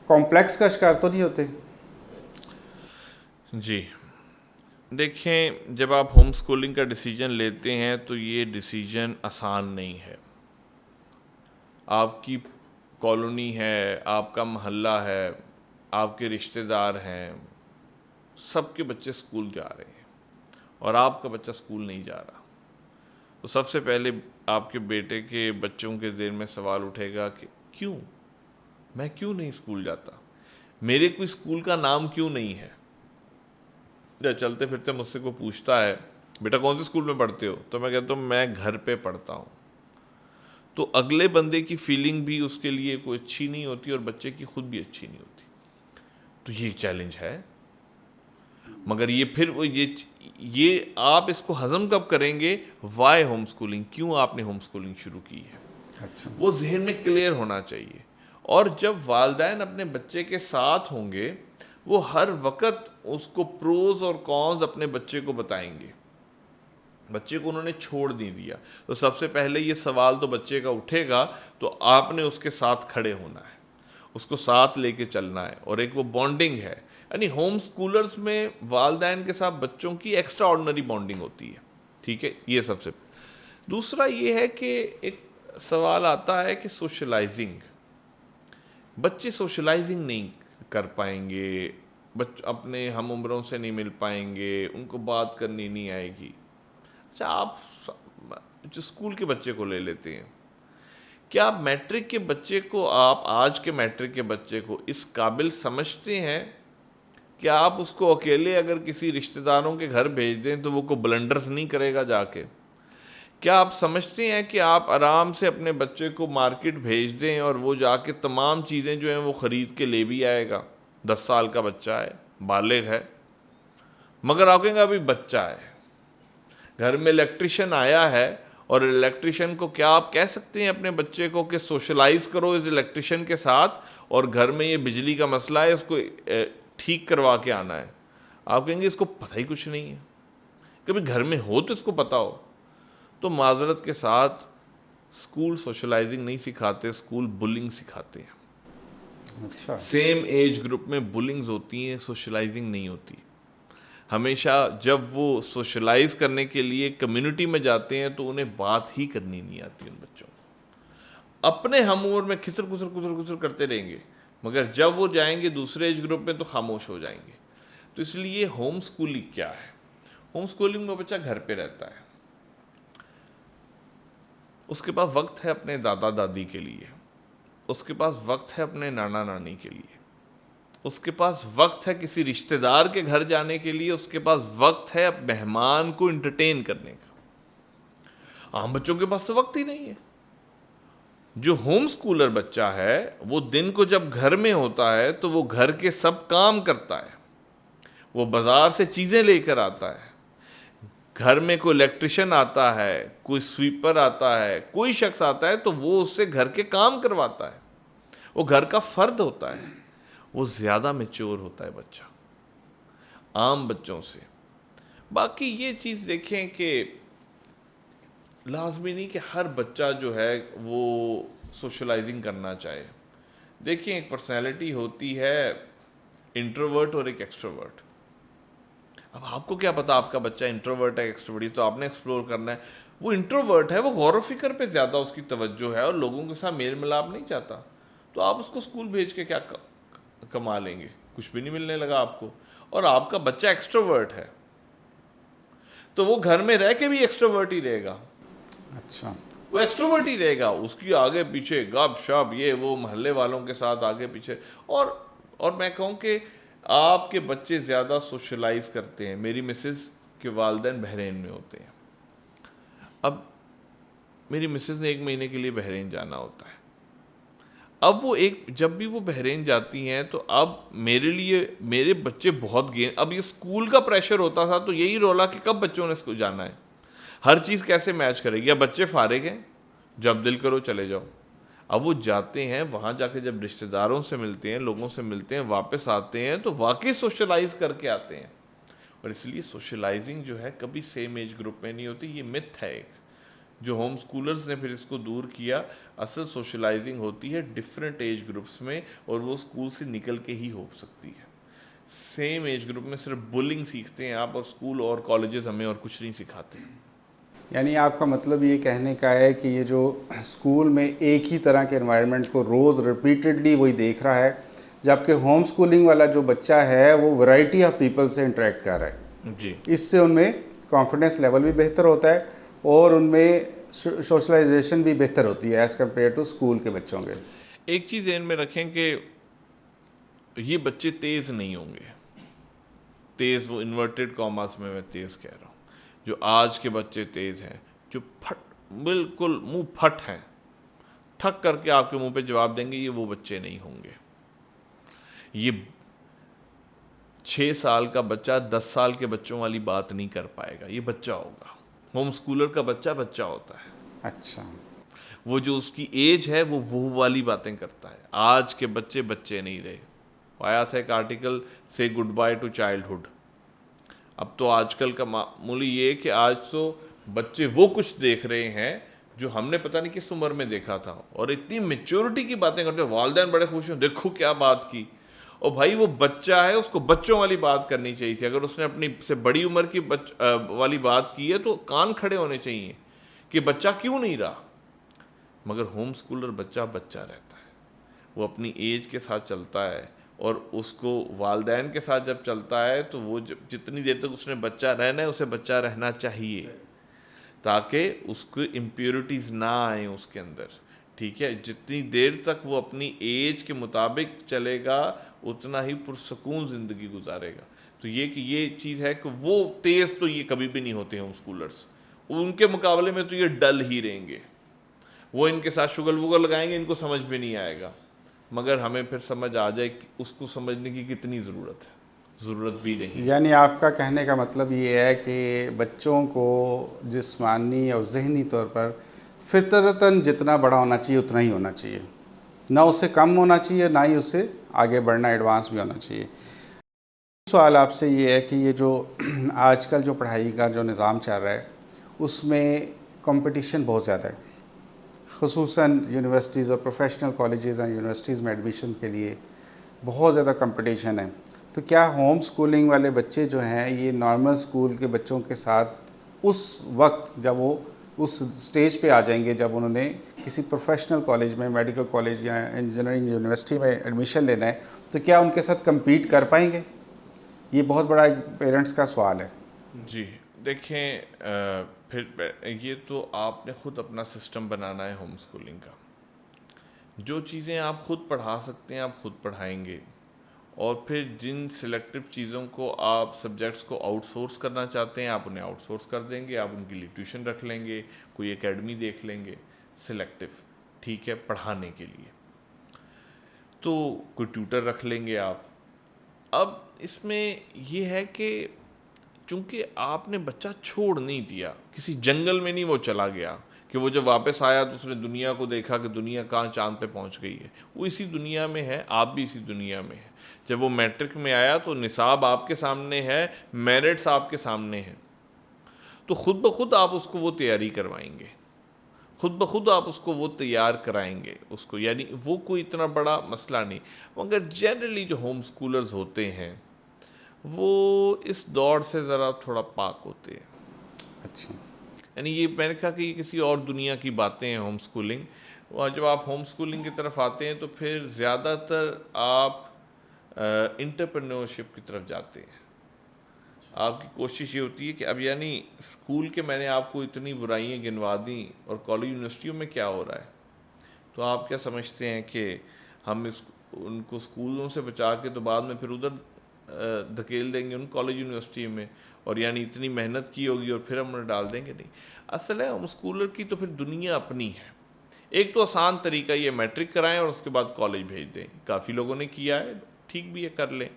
کمپلیکس کا شکار تو نہیں ہوتے؟ جی دیکھیں، جب آپ ہوم اسکولنگ کا ڈیسیجن لیتے ہیں تو یہ ڈیسیجن آسان نہیں ہے. آپ کی کالونی ہے، آپ کا محلہ ہے، آپ کے رشتہ دار ہیں، سب کے بچے اسکول جا رہے ہیں اور آپ کا بچہ اسکول نہیں جا رہا. تو سب سے پہلے آپ کے بیٹے کے بچوں کے ذہن میں سوال اٹھے گا کہ کیوں میں کیوں نہیں اسکول جاتا، میرے کوئی اسکول کا نام کیوں نہیں ہے. جب چلتے پھرتے مجھ سے کوئی پوچھتا ہے بیٹا کون سے اسکول میں پڑھتے ہو، تو میں کہتا ہوں میں گھر پہ پڑھتا ہوں. تو اگلے بندے کی فیلنگ بھی اس کے لیے کوئی اچھی نہیں ہوتی، اور بچے کی خود بھی اچھی نہیں ہوتی. تو یہ چیلنج ہے. مگر یہ پھر وہ یہ آپ اس کو ہضم کب کریں گے، وائی ہوم اسکولنگ، کیوں آپ نے ہوم اسکولنگ شروع کی ہے. اچھا. وہ ذہن میں کلیئر ہونا چاہیے. اور جب والدین اپنے بچے کے ساتھ ہوں گے، وہ ہر وقت اس کو پروز اور کونز اپنے بچے کو بتائیں گے. بچے کو انہوں نے چھوڑ نہیں دیا، تو سب سے پہلے یہ سوال تو بچے کا اٹھے گا، تو آپ نے اس کے ساتھ کھڑے ہونا ہے، اس کو ساتھ لے کے چلنا ہے. اور ایک وہ بانڈنگ ہے، یعنی ہوم اسکولرز میں والدین کے ساتھ بچوں کی ایکسٹرا آرڈنری بانڈنگ ہوتی ہے. ٹھیک ہے، یہ سب سے. دوسرا یہ ہے کہ ایک سوال آتا ہے کہ سوشلائزنگ، بچے سوشلائزنگ نہیں کر پائیں گے، اپنے ہم عمروں سے نہیں مل پائیں گے، ان کو بات کرنی نہیں آئے گی. اچھا، آپ جو اسکول کے بچے کو لے لیتے ہیں، کیا آپ میٹرک کے بچے کو، آپ آج کے میٹرک کے بچے کو اس قابل سمجھتے ہیں کہ آپ اس کو اکیلے اگر کسی رشتہ داروں کے گھر بھیج دیں تو وہ کو بلنڈرز نہیں کرے گا جا کے؟ کیا آپ سمجھتے ہیں کہ آپ آرام سے اپنے بچے کو مارکیٹ بھیج دیں اور وہ جا کے تمام چیزیں جو ہیں وہ خرید کے لے بھی آئے گا؟ 10 سال کا بچہ ہے، بالغ ہے، مگر آپ کہیں گے ابھی بچہ ہے. گھر میں الیکٹریشین آیا ہے اور الیکٹریشین کو کیا آپ کہہ سکتے ہیں اپنے بچے کو کہ سوشلائز کرو اس الیکٹریشین کے ساتھ، اور گھر میں یہ بجلی کا مسئلہ ہے اس کو ٹھیک کروا کے آنا ہے؟ آپ کہیں گے اس کو پتہ ہی کچھ نہیں ہے. کبھی گھر میں ہو تو اس کو پتہ ہو. تو معذرت کے ساتھ اسکول سوشلائزنگ نہیں سکھاتے، اسکول بلنگ سکھاتے ہیں. اچھا. سیم ایج گروپ میں بلنگز ہوتی ہیں، سوشلائزنگ نہیں ہوتی. ہمیشہ جب وہ سوشلائز کرنے کے لیے کمیونٹی میں جاتے ہیں تو انہیں بات ہی کرنی نہیں آتی ان بچوں کو. اپنے ہم عمر میں کھسر کرتے رہیں گے، مگر جب وہ جائیں گے دوسرے ایج گروپ میں تو خاموش ہو جائیں گے. تو اس لیے ہوم سکولنگ کیا ہے؟ ہوم سکولنگ میں بچہ گھر پہ رہتا ہے، اس کے پاس وقت ہے اپنے دادا دادی کے لیے، اس کے پاس وقت ہے اپنے نانا نانی کے لیے، اس کے پاس وقت ہے کسی رشتہ دار کے گھر جانے کے لیے، اس کے پاس وقت ہے مہمان کو انٹرٹین کرنے کا. عام بچوں کے پاس تو وقت ہی نہیں ہے. جو ہوم سکولر بچہ ہے وہ دن کو جب گھر میں ہوتا ہے تو وہ گھر کے سب کام کرتا ہے، وہ بازار سے چیزیں لے کر آتا ہے، گھر میں کوئی الیکٹریشین آتا ہے، کوئی سویپر آتا ہے، کوئی شخص آتا ہے تو وہ اس سے گھر کے کام کرواتا ہے. وہ گھر کا فرد ہوتا ہے. وہ زیادہ میچور ہوتا ہے بچہ عام بچوں سے. باقی یہ چیز دیکھیں کہ لازمی نہیں کہ ہر بچہ جو ہے وہ سوشلائزنگ کرنا چاہے. دیکھیں ایک پرسنالٹی ہوتی ہے انٹروورٹ اور ایک ایکسٹروورٹ. اب آپ کو کیا پتا آپ کا بچہ انٹروورٹ ہے ایکسٹروورٹ، تو آپ نے ایکسپلور کرنا ہے. وہ انٹروورٹ ہے، وہ غور و فکر پہ زیادہ اس کی توجہ ہے اور لوگوں کے ساتھ میل ملاپ نہیں چاہتا، تو آپ اس کو اسکول بھیج کے کیا کما لیں گے؟ کچھ بھی نہیں ملنے لگا آپ کو. اور آپ کا بچہ ایکسٹروورٹ ہے تو وہ گھر میں رہ کے بھی ایکسٹروورٹ ہی رہے گا. اچھا. وہ ایکسٹروورٹ ہی رہے گا، اس کی آگے پیچھے گپ شپ یہ وہ محلے والوں کے ساتھ آگے پیچھے. اور میں کہوں کہ آپ کے بچے زیادہ سوشلائز کرتے ہیں. میری مسز کے والدین بحرین میں ہوتے ہیں. اب میری مسز نے 1 مہینے کے لیے بحرین جانا ہوتا ہے. اب وہ جب بھی وہ بحرین جاتی ہیں تو اب میرے لیے میرے بچے بہت اب یہ اسکول کا پریشر ہوتا تھا تو یہی رولا کہ کب بچوں نے اسکول جانا ہے، ہر چیز کیسے میچ کرے گی. یا بچے فارغ ہیں، جب دل کرو چلے جاؤ. اب وہ جاتے ہیں وہاں جا کے جب رشتہ داروں سے ملتے ہیں، لوگوں سے ملتے ہیں، واپس آتے ہیں تو واقعی سوشلائز کر کے آتے ہیں. اور اس لیے سوشلائزنگ جو ہے کبھی سیم ایج گروپ میں نہیں ہوتی. یہ متھ ہے ایک جو ہوم سکولرز نے پھر اس کو دور کیا. اصل سوشلائزنگ ہوتی ہے ڈفرینٹ ایج گروپس میں، اور وہ اسکول سے نکل کے ہی ہو سکتی ہے. سیم ایج گروپ میں صرف بلنگ سیکھتے ہیں آپ، اور اسکول اور کالجز ہمیں اور کچھ نہیں سکھاتے. یعنی آپ کا مطلب یہ کہنے کا ہے کہ یہ جو اسکول میں ایک ہی طرح کے انوائرمنٹ کو روز ریپیٹڈلی وہی دیکھ رہا ہے، جبکہ ہوم سکولنگ والا جو بچہ ہے وہ ورائٹی آف پیپل سے انٹریکٹ کر رہا ہے. جی. اس سے ان میں کانفیڈنس لیول بھی بہتر ہوتا ہے اور ان میں سوشلائزیشن بھی بہتر ہوتی ہے ایز کمپیئر ٹو اسکول کے بچوں کے. ایک چیز ذہن میں رکھیں کہ یہ بچے تیز نہیں ہوں گے. تیز وہ انورٹڈ کاماس میں تیز کہہ رہا ہوں. جو آج کے بچے تیز ہیں، جو بالکل منہ پھٹ ہیں، ٹھک کر کے آپ کے منہ پہ جواب دیں گے، یہ وہ بچے نہیں ہوں گے. یہ 6 سال کا بچہ 10 سال کے بچوں والی بات نہیں کر پائے گا. یہ بچہ ہوگا. ہوم سکولر کا بچہ ہوتا ہے. اچھا. وہ جو اس کی ایج ہے وہ والی باتیں کرتا ہے. آج کے بچے نہیں رہے. آیا تھا ایک آرٹیکل سے گڈ بائی ٹو چائلڈہڈ. اب تو آج کل کا معمولی یہ کہ آج تو بچے وہ کچھ دیکھ رہے ہیں جو ہم نے پتہ نہیں کس عمر میں دیکھا تھا، اور اتنی میچورٹی کی باتیں کرتے ہیں. والدین بڑے خوش ہیں، دیکھو کیا بات کی. اور بھائی وہ بچہ ہے، اس کو بچوں والی بات کرنی چاہیے تھی. اگر اس نے اپنی سے بڑی عمر کی والی بات کی ہے تو کان کھڑے ہونے چاہیے کہ بچہ کیوں نہیں رہا. مگر ہوم سکولر بچہ رہتا ہے. وہ اپنی ایج کے ساتھ چلتا ہے، اور اس کو والدین کے ساتھ جب چلتا ہے تو وہ جتنی دیر تک اس نے بچہ رہنا ہے اسے بچہ رہنا چاہیے، تاکہ اس کو امپیورٹیز نہ آئیں اس کے اندر. ٹھیک ہے. جتنی دیر تک وہ اپنی ایج کے مطابق چلے گا اتنا ہی پرسکون زندگی گزارے گا. تو یہ چیز ہے کہ وہ تیز تو یہ کبھی بھی نہیں ہوتے ہوم سکولرز. ان کے مقابلے میں تو یہ ڈل ہی رہیں گے. وہ ان کے ساتھ شگل وگل لگائیں گے، ان کو سمجھ بھی نہیں آئے گا. مگر ہمیں پھر سمجھ آ جائے کہ اس کو سمجھنے کی کتنی ضرورت ہے. ضرورت بھی نہیں. یعنی آپ کا کہنے کا مطلب یہ ہے کہ بچوں کو جسمانی اور ذہنی طور پر فطرتاً جتنا بڑا ہونا چاہیے اتنا ہی ہونا چاہیے، نہ اس سے کم ہونا چاہیے، نہ ہی اس سے آگے بڑھنا ایڈوانس بھی ہونا چاہیے. سوال آپ سے یہ ہے کہ یہ جو آج کل جو پڑھائی کا جو نظام چل رہا ہے اس میں کمپٹیشن بہت زیادہ ہے، خصوصاً یونیورسٹیز اور پروفیشنل کالجز اور یونیورسٹیز میں ایڈمیشن کے لیے بہت زیادہ کمپٹیشن ہے. تو کیا ہوم سکولنگ والے بچے جو ہیں یہ نارمل سکول کے بچوں کے ساتھ اس وقت جب وہ اس سٹیج پہ آ جائیں گے جب انہوں نے کسی پروفیشنل کالج میں، میڈیکل کالج یا انجینئرنگ یونیورسٹی میں ایڈمیشن لینا ہے، تو کیا ان کے ساتھ کمپیٹ کر پائیں گے؟ یہ بہت بڑا ایک پیرنٹس کا سوال ہے. جی دیکھیں، پھر یہ تو آپ نے خود اپنا سسٹم بنانا ہے ہوم سکولنگ کا. جو چیزیں آپ خود پڑھا سکتے ہیں آپ خود پڑھائیں گے، اور پھر جن سلیکٹیو چیزوں کو آپ سبجیکٹس کو آؤٹ سورس کرنا چاہتے ہیں آپ انہیں آؤٹ سورس کر دیں گے. آپ ان کے لیے ٹیوشن رکھ لیں گے، کوئی اکیڈمی دیکھ لیں گے سلیکٹیو، ٹھیک ہے، پڑھانے کے لیے. تو کوئی ٹیوٹر رکھ لیں گے آپ. اب اس میں یہ ہے کہ چونکہ آپ نے بچہ چھوڑ نہیں دیا، کسی جنگل میں نہیں وہ چلا گیا کہ وہ جب واپس آیا تو اس نے دنیا کو دیکھا کہ دنیا کہاں چاند پہ پہنچ گئی ہے. وہ اسی دنیا میں ہے، آپ بھی اسی دنیا میں ہیں. جب وہ میٹرک میں آیا تو نصاب آپ کے سامنے ہے، میرٹس آپ کے سامنے ہیں، تو خود بخود آپ اس کو وہ تیاری کروائیں گے، خود بخود آپ اس کو وہ تیار کرائیں گے اس کو. یعنی وہ کوئی اتنا بڑا مسئلہ نہیں. مگر جنرلی جو ہوم سکولرز ہوتے ہیں وہ اس دوڑ سے ذرا تھوڑا پاک ہوتے ہیں. اچھا. یعنی یہ میں نے کہا کہ یہ کسی اور دنیا کی باتیں ہیں ہوم سکولنگ. اور جب آپ ہوم سکولنگ کی طرف آتے ہیں تو پھر زیادہ تر آپ انٹرپرینورشپ کی طرف جاتے ہیں. آپ کی کوشش یہ ہوتی ہے کہ اب یعنی اسکول کے میں نے آپ کو اتنی برائیاں گنوا دیں اور کالج یونیورسٹیوں میں کیا ہو رہا ہے، تو آپ کیا سمجھتے ہیں کہ ہم ان کو اسکولوں سے بچا کے تو بعد میں پھر ادھر دھکیل دیں گے ان کالج یونیورسٹی میں، اور یعنی اتنی محنت کی ہوگی اور پھر ہم انہیں ڈال دیں گے؟ نہیں. اصل ہے ہوم اسکولر کی تو پھر دنیا اپنی ہے. ایک تو آسان طریقہ یہ میٹرک کرائیں اور اس کے بعد کالج بھیج دیں. کافی لوگوں نے کیا ہے، ٹھیک بھی ہے، کر لیں.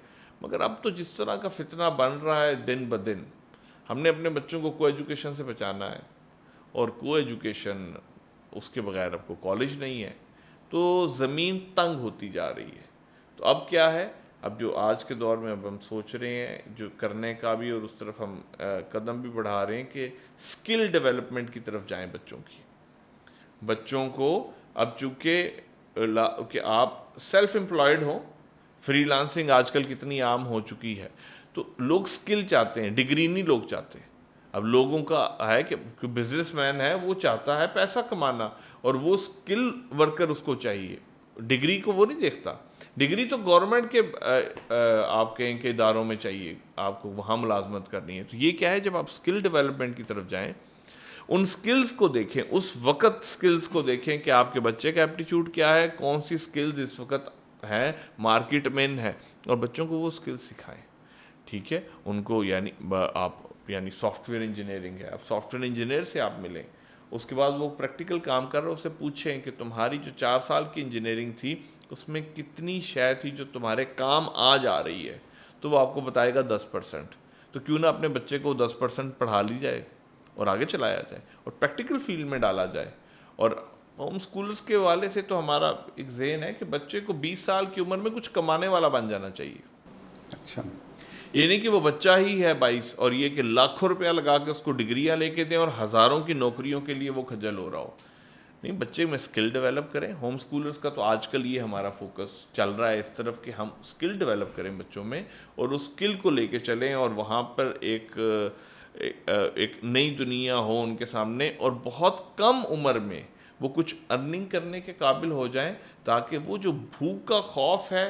مگر اب تو جس طرح کا فتنہ بن رہا ہے دن بدن، ہم نے اپنے بچوں کو ایجوکیشن سے بچانا ہے، اور ایجوکیشن اس کے بغیر اب کو کالج نہیں ہے، تو زمین تنگ ہوتی جا رہی ہے. تو اب کیا ہے، اب جو آج کے دور میں اب ہم سوچ رہے ہیں جو کرنے کا بھی، اور اس طرف ہم قدم بھی بڑھا رہے ہیں کہ سکل ڈیولپمنٹ کی طرف جائیں بچوں کی. بچوں کو اب چونکہ کہ آپ سیلف امپلائڈ ہوں، فری لانسنگ آج کل کتنی عام ہو چکی ہے، تو لوگ سکل چاہتے ہیں، ڈگری نہیں لوگ چاہتے. اب لوگوں کا ہے کہ بزنس مین ہے وہ چاہتا ہے پیسہ کمانا، اور وہ سکل ورکر اس کو چاہیے، ڈگری کو وہ نہیں دیکھتا. ڈگری تو گورنمنٹ کے آپ کہیں کہ اداروں میں چاہیے، آپ کو وہاں ملازمت کرنی ہے. تو یہ کیا ہے، جب آپ سکل ڈیولپمنٹ کی طرف جائیں، ان سکلز کو دیکھیں، اس وقت سکلز کو دیکھیں کہ آپ کے بچے کا ایپٹیچیوڈ کیا ہے، کون سی سکلز اس وقت ہیں مارکیٹ میں ہے، اور بچوں کو وہ سکلز سکھائیں. ٹھیک ہے، ان کو یعنی آپ یعنی سافٹ ویئر انجینئرنگ ہے، اب سافٹ ویئر انجینئر سے آپ ملیں، اس کے بعد وہ پریکٹیکل کام کر رہے ہیں، اسے پوچھیں کہ تمہاری جو 4 سال کی انجینئرنگ تھی اس میں کتنی شے تھی جو تمہارے کام آج آ رہی ہے، تو وہ آپ کو بتائے گا 10%. تو کیوں نہ اپنے بچے کو 10% پڑھا لی جائے اور آگے چلایا جائے اور پریکٹیکل فیلڈ میں ڈالا جائے. اور ہوم سکولرز کے والے سے تو ہمارا ایک ذہن ہے کہ بچے کو 20 سال کی عمر میں کچھ کمانے والا بن جانا چاہیے. اچھا. یہ نہیں کہ وہ بچہ ہی ہے 22 اور یہ کہ لاکھوں روپیہ لگا کے اس کو ڈگریاں لے کے دیں اور ہزاروں کی نوکریوں کے لیے وہ کھجل ہو رہا ہو. نہیں، بچے میں سکل ڈیولپ کریں. ہوم سکولرز کا تو آج کل یہ ہمارا فوکس چل رہا ہے اس طرف کہ ہم سکل ڈیولپ کریں بچوں میں، اور اس سکل کو لے کے چلیں، اور وہاں پر ایک نئی دنیا ہو ان کے سامنے، اور بہت کم عمر میں وہ کچھ ارننگ کرنے کے قابل ہو جائیں، تاکہ وہ جو بھوک کا خوف ہے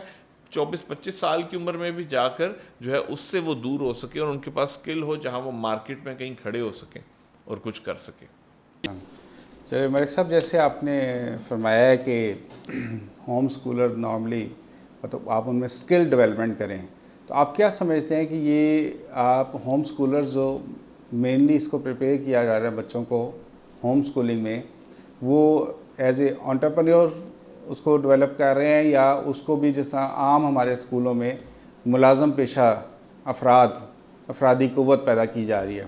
24-25 سال کی عمر میں بھی جا کر جو ہے اس سے وہ دور ہو سکے، اور ان کے پاس سکل ہو جہاں وہ مارکیٹ میں کہیں کھڑے ہو سکیں اور کچھ کر سکیں. چلے ملک صاحب، جیسے آپ نے فرمایا ہے کہ ہوم سکولر نارملی مطلب آپ ان میں سکل ڈیولپمنٹ کریں، تو آپ کیا سمجھتے ہیں کہ یہ آپ ہوم سکولرز جو مینلی اس کو پریپیئر کیا جا رہا ہے بچوں کو ہوم سکولنگ میں، وہ ایز اے انٹرپرینور اس کو ڈیولپ کر رہے ہیں، یا اس کو بھی جس طرح عام ہمارے اسکولوں میں ملازم پیشہ افرادی قوت پیدا کی جا رہی ہے،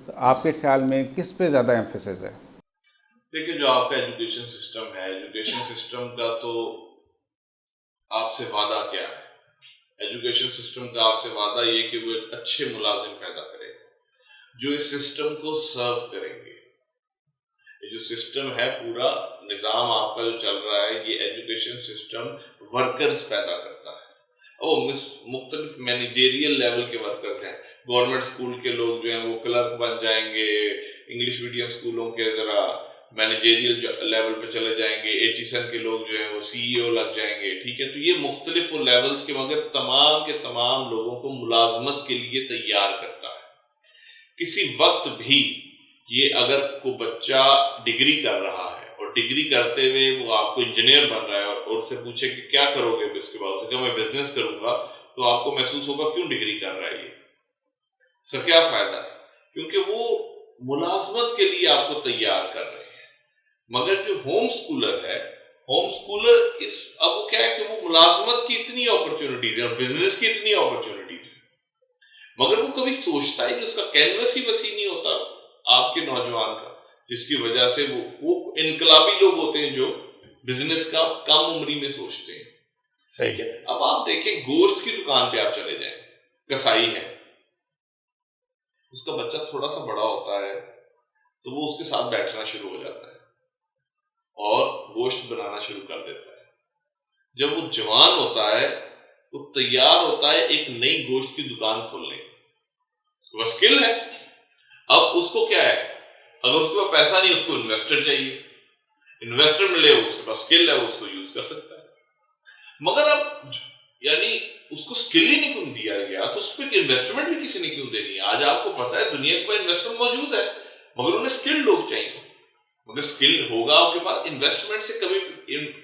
تو آپ کے خیال میں کس پہ زیادہ ایمفیسس ہے؟ دیکھیں جو آپ کا ایجوکیشن سسٹم ہے، ایجوکیشن سسٹم کا تو آپ سے وعدہ کیا ہے؟ ایجوکیشن سسٹم کا آپ سے وعدہ یہ کہ وہ ایک اچھے ملازم پیدا کرے جو اس سسٹم کو سرو کریں گے. یہ جو سسٹم ہے، پورا نظام آپ کا جو چل رہا ہے، یہ ایجوکیشن سسٹم ورکرز پیدا کرتا ہے. وہ مختلف مینیجریل لیول کے ورکرز ہیں. گورنمنٹ اسکول کے لوگ جو ہیں وہ کلرک بن جائیں گے، انگلش میڈیم اسکولوں کے ذرا مینیجریل لیول پہ چلے جائیں گے، ایچیسن کے لوگ جو ہیں وہ سی ای او لگ جائیں گے. ٹھیک ہے، تو یہ مختلف وہ لیولز کے، مگر تمام کے تمام لوگوں کو ملازمت کے لیے تیار کرتا ہے. کسی وقت بھی یہ اگر کوئی بچہ ڈگری کر رہا ہے اور ڈگری کرتے ہوئے وہ آپ کو انجینئر بن رہا ہے اور اس سے پوچھے کہ کیا کرو گے اس کے بعد، اسے کہا میں بزنس کروں گا، تو آپ کو محسوس ہوگا کیوں ڈگری کر رہا ہے یہ، اس کا کیا فائدہ ہے؟ کیونکہ وہ ملازمت کے لیے آپ کو تیار کر رہے ہیں. مگر جو ہوم سکولر ہے، ہوم سکولر اب وہ کیا ہے کہ وہ ملازمت کی اتنی اپرچونٹیز ہیں اور بزنس کی اتنی اپرچونٹیز ہیں، مگر وہ کبھی سوچتا ہے کہ اس کا کینوس ہی وسیع نہیں ہوتا آپ کے نوجوان کا، جس کی وجہ سے وہ انقلابی لوگ ہوتے ہیں جو بزنس کا کم عمری میں سوچتے ہیں. صحیح ہے. اب آپ دیکھیں گوشت کی دکان پہ آپ چلے جائیں، کسائی ہے، اس کا بچہ تھوڑا سا بڑا ہوتا ہے تو وہ اس کے ساتھ بیٹھنا شروع ہو جاتا ہے اور گوشت بنانا شروع کر دیتا ہے. جب وہ جوان ہوتا ہے وہ تیار ہوتا ہے ایک نئی گوشت کی دکان کھولنے، اس کو اسکل ہے. اب اس کو کیا ہے، اگر اس کے پاس پیسہ نہیں، اس کو انویسٹر چاہیے، انویسٹر ملے، اس کے پاس اسکل ہے، اس کو یوز کر سکتا ہے. مگر اب یعنی اس کو اسکل ہی نہیں دیا گیا تو اس پہ انویسٹمنٹ بھی کسی نے کیوں دینی ہے؟ آج آپ کو پتا ہے دنیا کے پاس انویسٹمنٹ موجود ہے، مگر انہیں اسکل لوگ چاہیے. مگر اسکل ہوگا آپ کے پاس، انویسٹمنٹ سے کبھی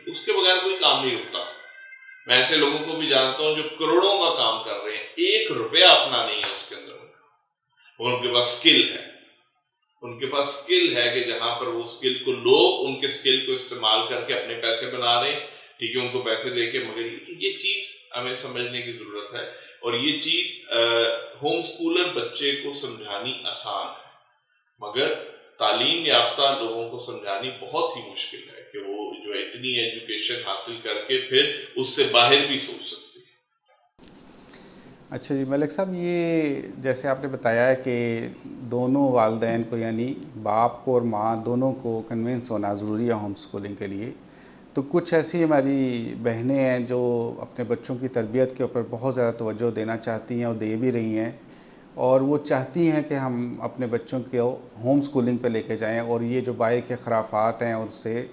اس کے بغیر کوئی کام نہیں رکتا. میں ایسے لوگوں کو بھی جانتا ہوں جو کروڑوں کا کام کر رہے ہیں، 1 روپیہ اپنا نہیں ہے اس کے اندر، اور ان کے پاس اسکل ہے. ان کے پاس اسکل ہے کہ جہاں پر وہ اسکل کو لوگ ان کے اسکل کو استعمال کر کے اپنے پیسے بنا رہے ہیں. ٹھیک ہے، ان کو پیسے دے کے، مگر یہ چیز ہمیں سمجھنے کی ضرورت ہے. اور یہ چیز ہوم سکولر بچے کو سمجھانی آسان ہے، مگر تعلیم یافتہ لوگوں کو سمجھانی بہت ہی مشکل ہے کہ وہ جو اتنی ایجوکیشن حاصل کر کے پھر اس سے باہر بھی سوچ سکتے. اچھا جی ملک صاحب، یہ جیسے آپ نے بتایا ہے کہ دونوں والدین کو، یعنی باپ کو اور ماں دونوں کو کنونس ہونا ضروری ہے ہوم سکولنگ کے لیے، تو کچھ ایسی ہماری بہنیں ہیں جو اپنے بچوں کی تربیت کے اوپر بہت زیادہ توجہ دینا چاہتی ہیں اور دے بھی رہی ہیں، اور وہ چاہتی ہیں کہ ہم اپنے بچوں کو ہوم سکولنگ پہ لے کے جائیں، اور یہ جو باہر کے خرافات ہیں اور اس سے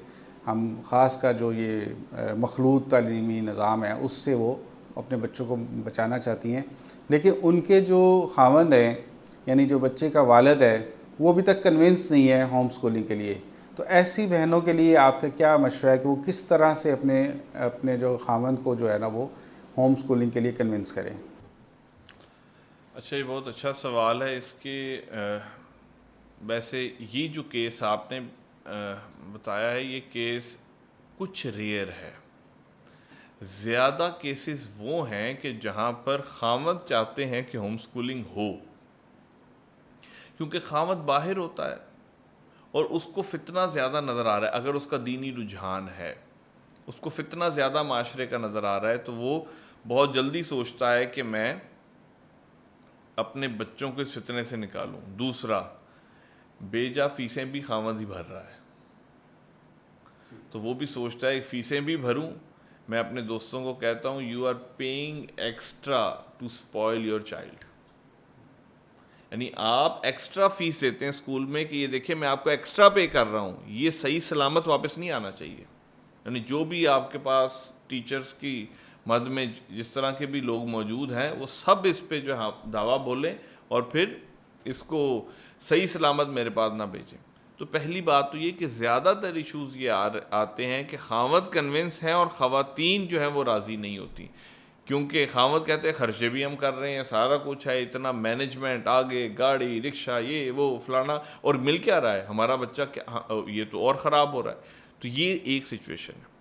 ہم خاص کر جو یہ مخلوط تعلیمی نظام ہے اس سے وہ اپنے بچوں کو بچانا چاہتی ہیں. لیکن ان کے جو خاوند ہیں، یعنی جو بچے کا والد ہے، وہ ابھی تک کنونس نہیں ہے ہوم سکولنگ کے لیے. تو ایسی بہنوں کے لیے آپ کا کیا مشورہ ہے کہ وہ کس طرح سے اپنے جو خاوند کو جو ہے نا وہ ہوم سکولنگ کے لیے کنونس کریں؟ اچھا، یہ بہت اچھا سوال ہے. اس کے ویسے یہ جو کیس آپ نے بتایا ہے، یہ کیس کچھ ریئر ہے. زیادہ کیسز وہ ہیں کہ جہاں پر خاوند چاہتے ہیں کہ ہوم سکولنگ ہو، کیونکہ خاوند باہر ہوتا ہے اور اس کو فتنہ زیادہ نظر آ رہا ہے. اگر اس کا دینی رجحان ہے، اس کو فتنہ زیادہ معاشرے کا نظر آ رہا ہے، تو وہ بہت جلدی سوچتا ہے کہ میں اپنے بچوں کو اس فتنے سے نکالوں. دوسرا، بیجا فیسیں بھی خاوند ہی بھر رہا ہے، تو وہ بھی سوچتا ہے کہ فیسیں بھی بھروں. میں اپنے دوستوں کو کہتا ہوں، you are paying extra to spoil your child. یعنی آپ ایکسٹرا فیس دیتے ہیں اسکول میں کہ یہ دیکھیں میں آپ کو ایکسٹرا پے کر رہا ہوں، یہ صحیح سلامت واپس نہیں آنا چاہیے. یعنی جو بھی آپ کے پاس ٹیچرز کی مد میں جس طرح کے بھی لوگ موجود ہیں، وہ سب اس پہ جو ہے دعویٰ بولیں اور پھر اس کو صحیح سلامت میرے پاس نہ بھیجیں. تو پہلی بات تو یہ کہ زیادہ تر ایشوز یہ آتے ہیں کہ خاوند کنونس ہیں اور خواتین جو ہیں وہ راضی نہیں ہوتی، کیونکہ خاوند کہتے ہیں خرچے بھی ہم کر رہے ہیں، سارا کچھ ہے، اتنا مینجمنٹ، آگے گاڑی رکشہ، یہ وہ فلانا، اور مل کیا رہا ہے ہمارا بچہ یہ تو اور خراب ہو رہا ہے. تو یہ ایک سچویشن ہے.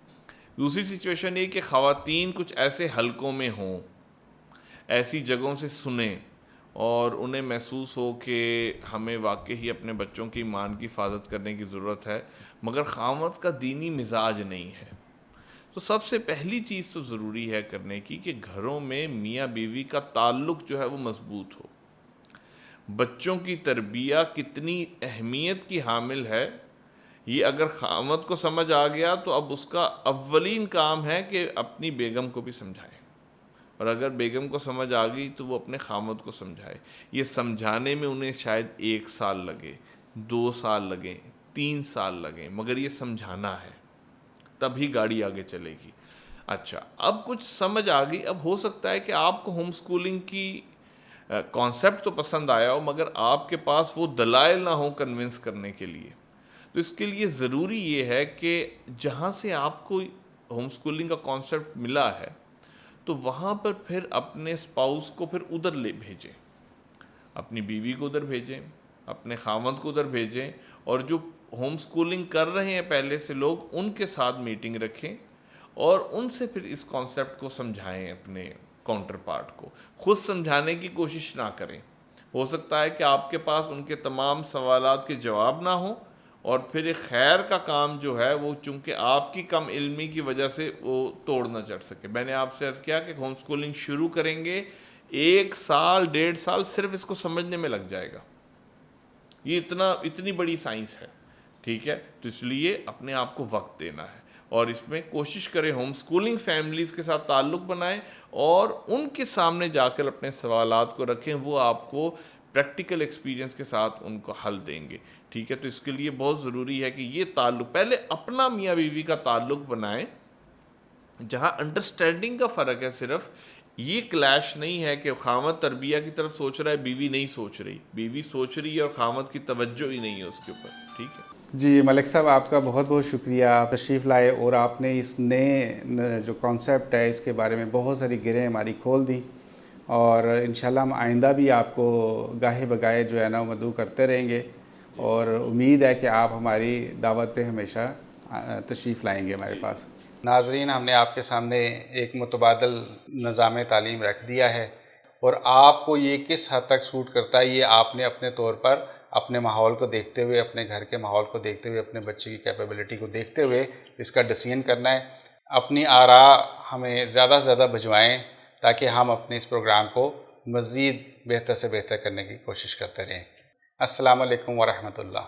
دوسری سچویشن یہ کہ خواتین کچھ ایسے حلقوں میں ہوں، ایسی جگہوں سے سنیں اور انہیں محسوس ہو کہ ہمیں واقعی اپنے بچوں کی ایمان کی حفاظت کرنے کی ضرورت ہے، مگر خاوند کا دینی مزاج نہیں ہے، تو سب سے پہلی چیز تو ضروری ہے کرنے کی کہ گھروں میں میاں بیوی کا تعلق جو ہے وہ مضبوط ہو۔ بچوں کی تربیہ کتنی اہمیت کی حامل ہے، یہ اگر خاوند کو سمجھ آ گیا تو اب اس کا اولین کام ہے کہ اپنی بیگم کو بھی سمجھائے، اور اگر بیگم کو سمجھ آ گئی تو وہ اپنے خاوند کو سمجھائے۔ یہ سمجھانے میں انہیں شاید 1 سال لگے، 2 سال لگیں، 3 سال لگیں، مگر یہ سمجھانا ہے، تبھی گاڑی آگے چلے گی۔ اچھا، اب کچھ سمجھ آ گئی، اب ہو سکتا ہے کہ آپ کو ہوم سکولنگ کی کانسیپٹ تو پسند آیا ہو، مگر آپ کے پاس وہ دلائل نہ ہوں کنونس کرنے کے لیے۔ تو اس کے لیے ضروری یہ ہے کہ جہاں سے آپ کو ہوم سکولنگ کا کانسیپٹ ملا ہے تو وہاں پر پھر اپنے اسپاؤس کو پھر ادھر لے بھیجیں، اپنی بیوی کو ادھر بھیجیں، اپنے خاوند کو ادھر بھیجیں، اور جو ہوم سکولنگ کر رہے ہیں پہلے سے لوگ، ان کے ساتھ میٹنگ رکھیں اور ان سے پھر اس کانسیپٹ کو سمجھائیں اپنے کاؤنٹر پارٹ کو۔ خود سمجھانے کی کوشش نہ کریں، ہو سکتا ہے کہ آپ کے پاس ان کے تمام سوالات کے جواب نہ ہوں، اور پھر ایک خیر کا کام جو ہے وہ چونکہ آپ کی کم علمی کی وجہ سے وہ توڑ نہ چڑھ سکے۔ میں نے آپ سے عرض کیا کہ ہوم سکولنگ شروع کریں گے، 1 سال 1.5 سال صرف اس کو سمجھنے میں لگ جائے گا، یہ اتنی بڑی سائنس ہے، ٹھیک ہے؟ تو اس لیے اپنے آپ کو وقت دینا ہے، اور اس میں کوشش کریں ہوم سکولنگ فیملیز کے ساتھ تعلق بنائیں اور ان کے سامنے جا کر اپنے سوالات کو رکھیں، وہ آپ کو پریکٹیکل ایکسپیرینس کے ساتھ ان کو حل دیں گے، ٹھیک ہے؟ تو اس کے لیے بہت ضروری ہے کہ یہ تعلق پہلے اپنا میاں بیوی کا تعلق بنائیں، جہاں انڈرسٹینڈنگ کا فرق ہے، صرف یہ کلیش نہیں ہے کہ خاوند تربیہ کی طرف سوچ رہا ہے، بیوی نہیں سوچ رہی، بیوی سوچ رہی ہے اور خاوند کی توجہ ہی نہیں ہے اس کے اوپر، ٹھیک ہے؟ جی ملک صاحب، آپ کا بہت بہت شکریہ، آپ تشریف لائے اور آپ نے اس نئے جو کانسیپٹ ہے اس کے بارے میں بہت ساری گرہیں ہماری کھول دی، اور انشاءاللہ ہم آئندہ بھی آپ کو گاہے بگاہے جو ہے نا وہ مدعو کرتے رہیں گے، اور امید ہے کہ آپ ہماری دعوت پہ ہمیشہ تشریف لائیں گے ہمارے پاس۔ ناظرین، ہم نے آپ کے سامنے ایک متبادل نظام تعلیم رکھ دیا ہے، اور آپ کو یہ کس حد تک سوٹ کرتا ہے یہ آپ نے اپنے طور پر اپنے ماحول کو دیکھتے ہوئے، اپنے گھر کے ماحول کو دیکھتے ہوئے، اپنے بچے کی کیپیبلٹی کو دیکھتے ہوئے اس کا ڈیسیژن کرنا ہے۔ اپنی آراء ہمیں زیادہ سے زیادہ بھجوائیں تاکہ ہم اپنے اس پروگرام کو مزید بہتر سے بہتر کرنے کی کوشش کرتے رہیں۔ السلام علیکم ورحمۃ اللہ۔